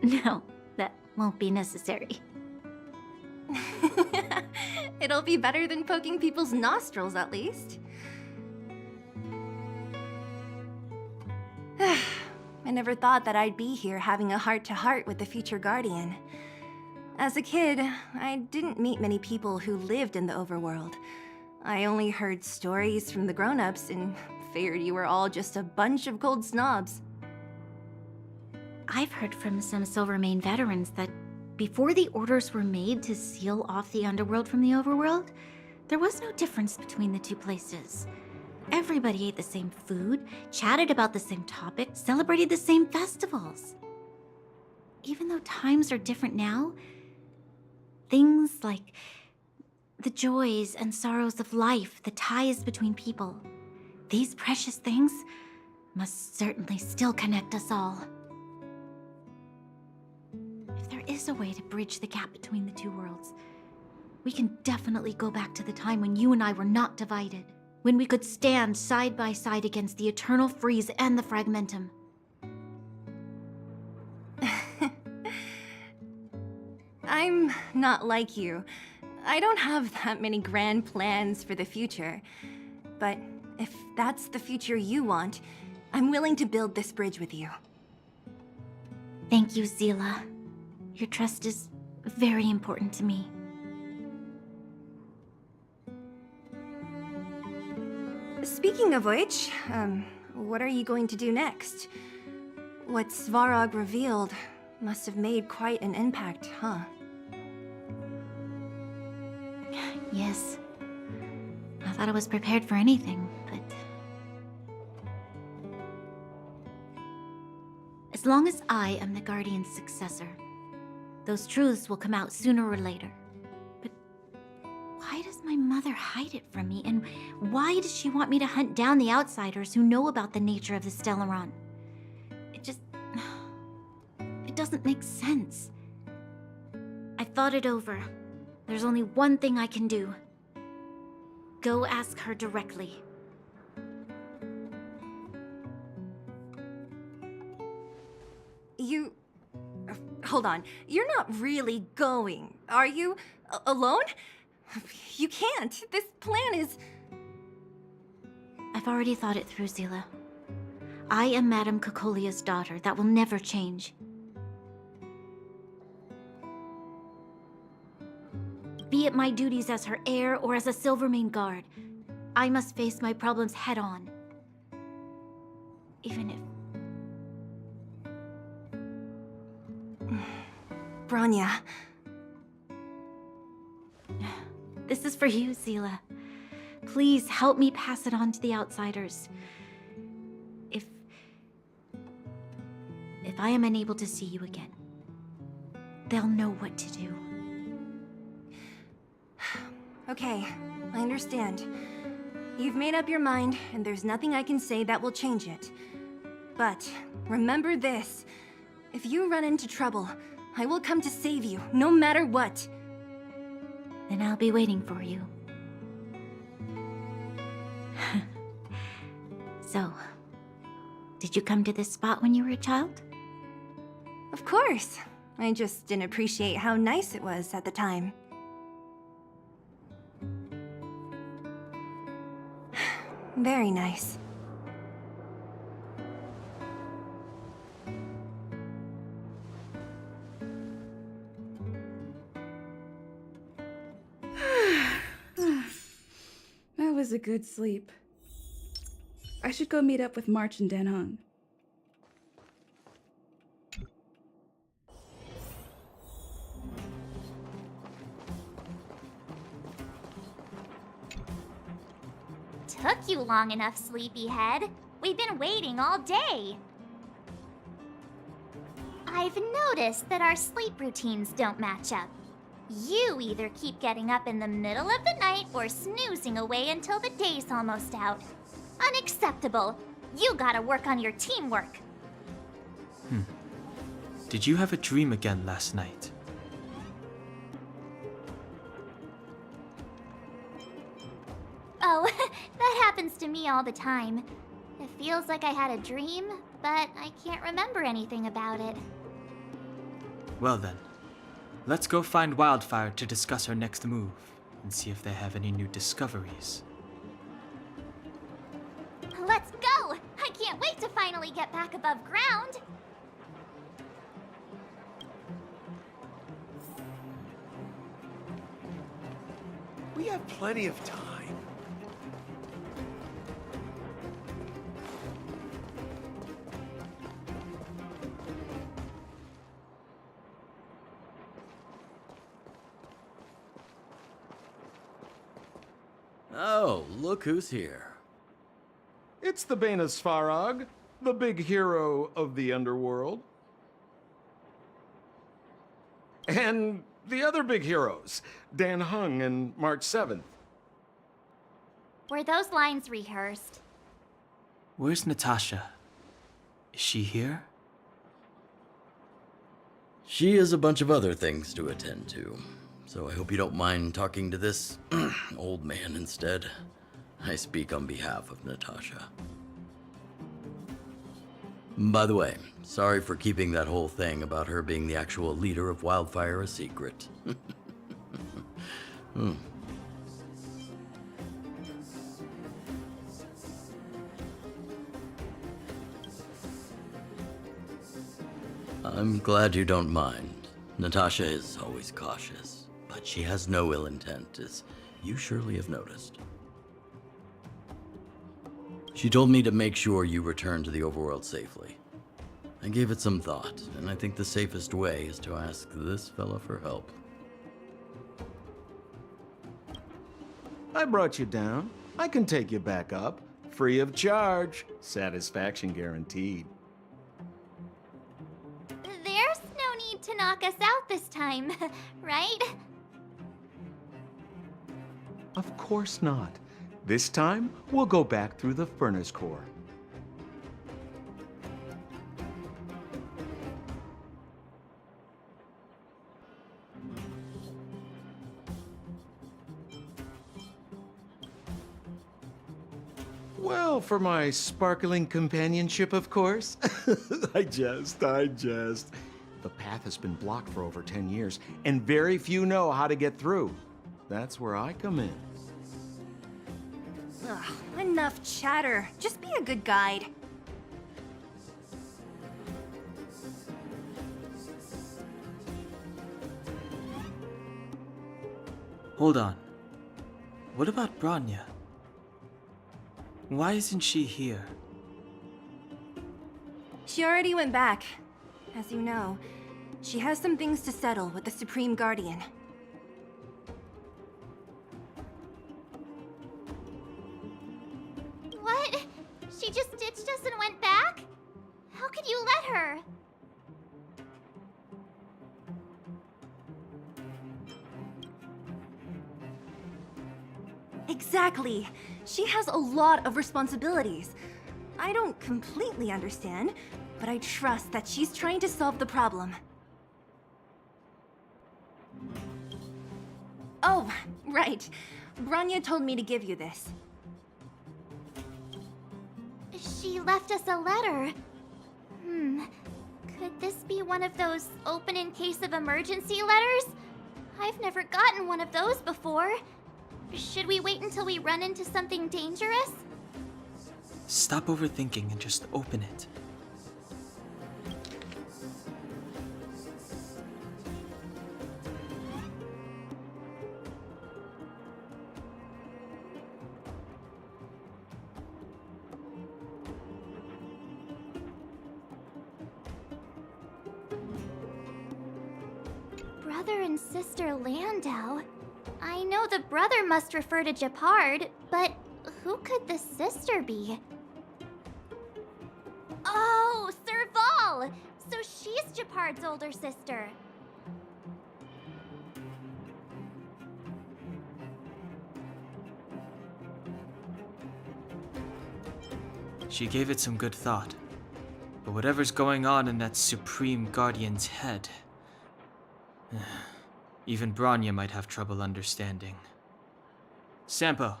No, that won't be necessary. It'll be better than poking people's nostrils, at least. I never thought that I'd be here having a heart-to-heart with the future Guardian. As a kid, I didn't meet many people who lived in the overworld. I only heard stories from the grown-ups and figured you were all just a bunch of cold snobs. I've heard from some Silvermane veterans that before the orders were made to seal off the underworld from the overworld, there was no difference between the two places. Everybody ate the same food, chatted about the same topics, celebrated the same festivals. Even though times are different now, things like the joys and sorrows of life, the ties between people, these precious things must certainly still connect us all. If there is a way to bridge the gap between the two worlds, we can definitely go back to the time when you and I were not divided, when we could stand side by side against the Eternal Freeze and the Fragmentum. I'm not like you. I don't have that many grand plans for the future. But if that's the future you want, I'm willing to build this bridge with you. Thank you, Zila. Your trust is very important to me. Speaking of which, what are you going to do next? What Svarog revealed must have made quite an impact, huh? Yes. I thought I was prepared for anything, but... As long as I am the Guardian's successor, those truths will come out sooner or later. But why does my mother hide it from me? And why does she want me to hunt down the outsiders who know about the nature of the Stellaron? It doesn't make sense. I thought it over. There's only one thing I can do. Go ask her directly. hold on. You're not really going, are you? Alone? You can't. This plan is... I've already thought it through, Zila. I am Madame Cocolia's daughter. That will never change. Be it my duties as her heir or as a Silvermane guard, I must face my problems head on. Even if... Bronya. This is for you, Zila. Please help me pass it on to the outsiders. If I am unable to see you again, they'll know what to do. Okay, I understand. You've made up your mind, and there's nothing I can say that will change it. But remember this. If you run into trouble, I will come to save you, no matter what. Then I'll be waiting for you. So, did you come to this spot when you were a child? Of course. I just didn't appreciate how nice it was at the time. Very nice. That was a good sleep. I should go meet up with March and Dan Hung. Took you long enough, sleepyhead. We've been waiting all day. I've noticed that our sleep routines don't match up. You either keep getting up in the middle of the night or snoozing away until the day's almost out. Unacceptable. You gotta work on your teamwork. Did you have a dream again last night? Oh, that happens to me all the time. It feels like I had a dream, but I can't remember anything about it. Well then, let's go find Wildfire to discuss her next move and see if they have any new discoveries. Let's go! I can't wait to finally get back above ground! We have plenty of time. Oh, look who's here. It's the Bane of Svarog, the big hero of the underworld. And the other big heroes, Dan Hung and March 7th. Were those lines rehearsed? Where's Natasha? Is she here? She has a bunch of other things to attend to, so I hope you don't mind talking to this old man instead. I speak on behalf of Natasha. By the way, sorry for keeping that whole thing about her being the actual leader of Wildfire a secret. I'm glad you don't mind. Natasha is always cautious, but she has no ill intent, as you surely have noticed. She told me to make sure you return to the overworld safely. I gave it some thought, and I think the safest way is to ask this fella for help. I brought you down. I can take you back up. Free of charge. Satisfaction guaranteed. There's no need to knock us out this time, right? Of course not. This time, we'll go back through the furnace core. Well, for my sparkling companionship, of course. I jest. The path has been blocked for over 10 years, and very few know how to get through. That's where I come in. Ugh, enough chatter. Just be a good guide. Hold on. What about Branya? Why isn't she here? She already went back. As you know, she has some things to settle with the Supreme Guardian. What? She just ditched us and went back? How could you let her? Exactly. She has a lot of responsibilities. I don't completely understand, but I trust that she's trying to solve the problem. Oh, right. Branya told me to give you this. She left us a letter. Could this be one of those open in case of emergency letters? I've never gotten one of those before. Should we wait until we run into something dangerous? Stop overthinking and just open it. Brother and sister Landau. I know the brother must refer to Gepard, but who could the sister be? Oh, Serval! So she's Gepard's older sister. She gave it some good thought. But whatever's going on in that Supreme Guardian's head, even Branya might have trouble understanding. Sampo,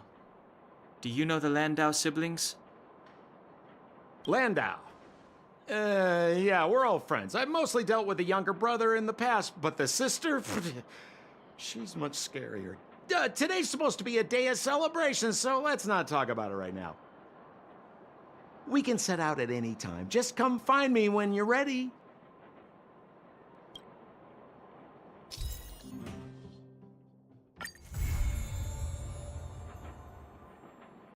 do you know the Landau siblings? Landau? Yeah, we're all friends. I've mostly dealt with the younger brother in the past, but the sister? She's much scarier. Today's supposed to be a day of celebration, so let's not talk about it right now. We can set out at any time. Just come find me when you're ready.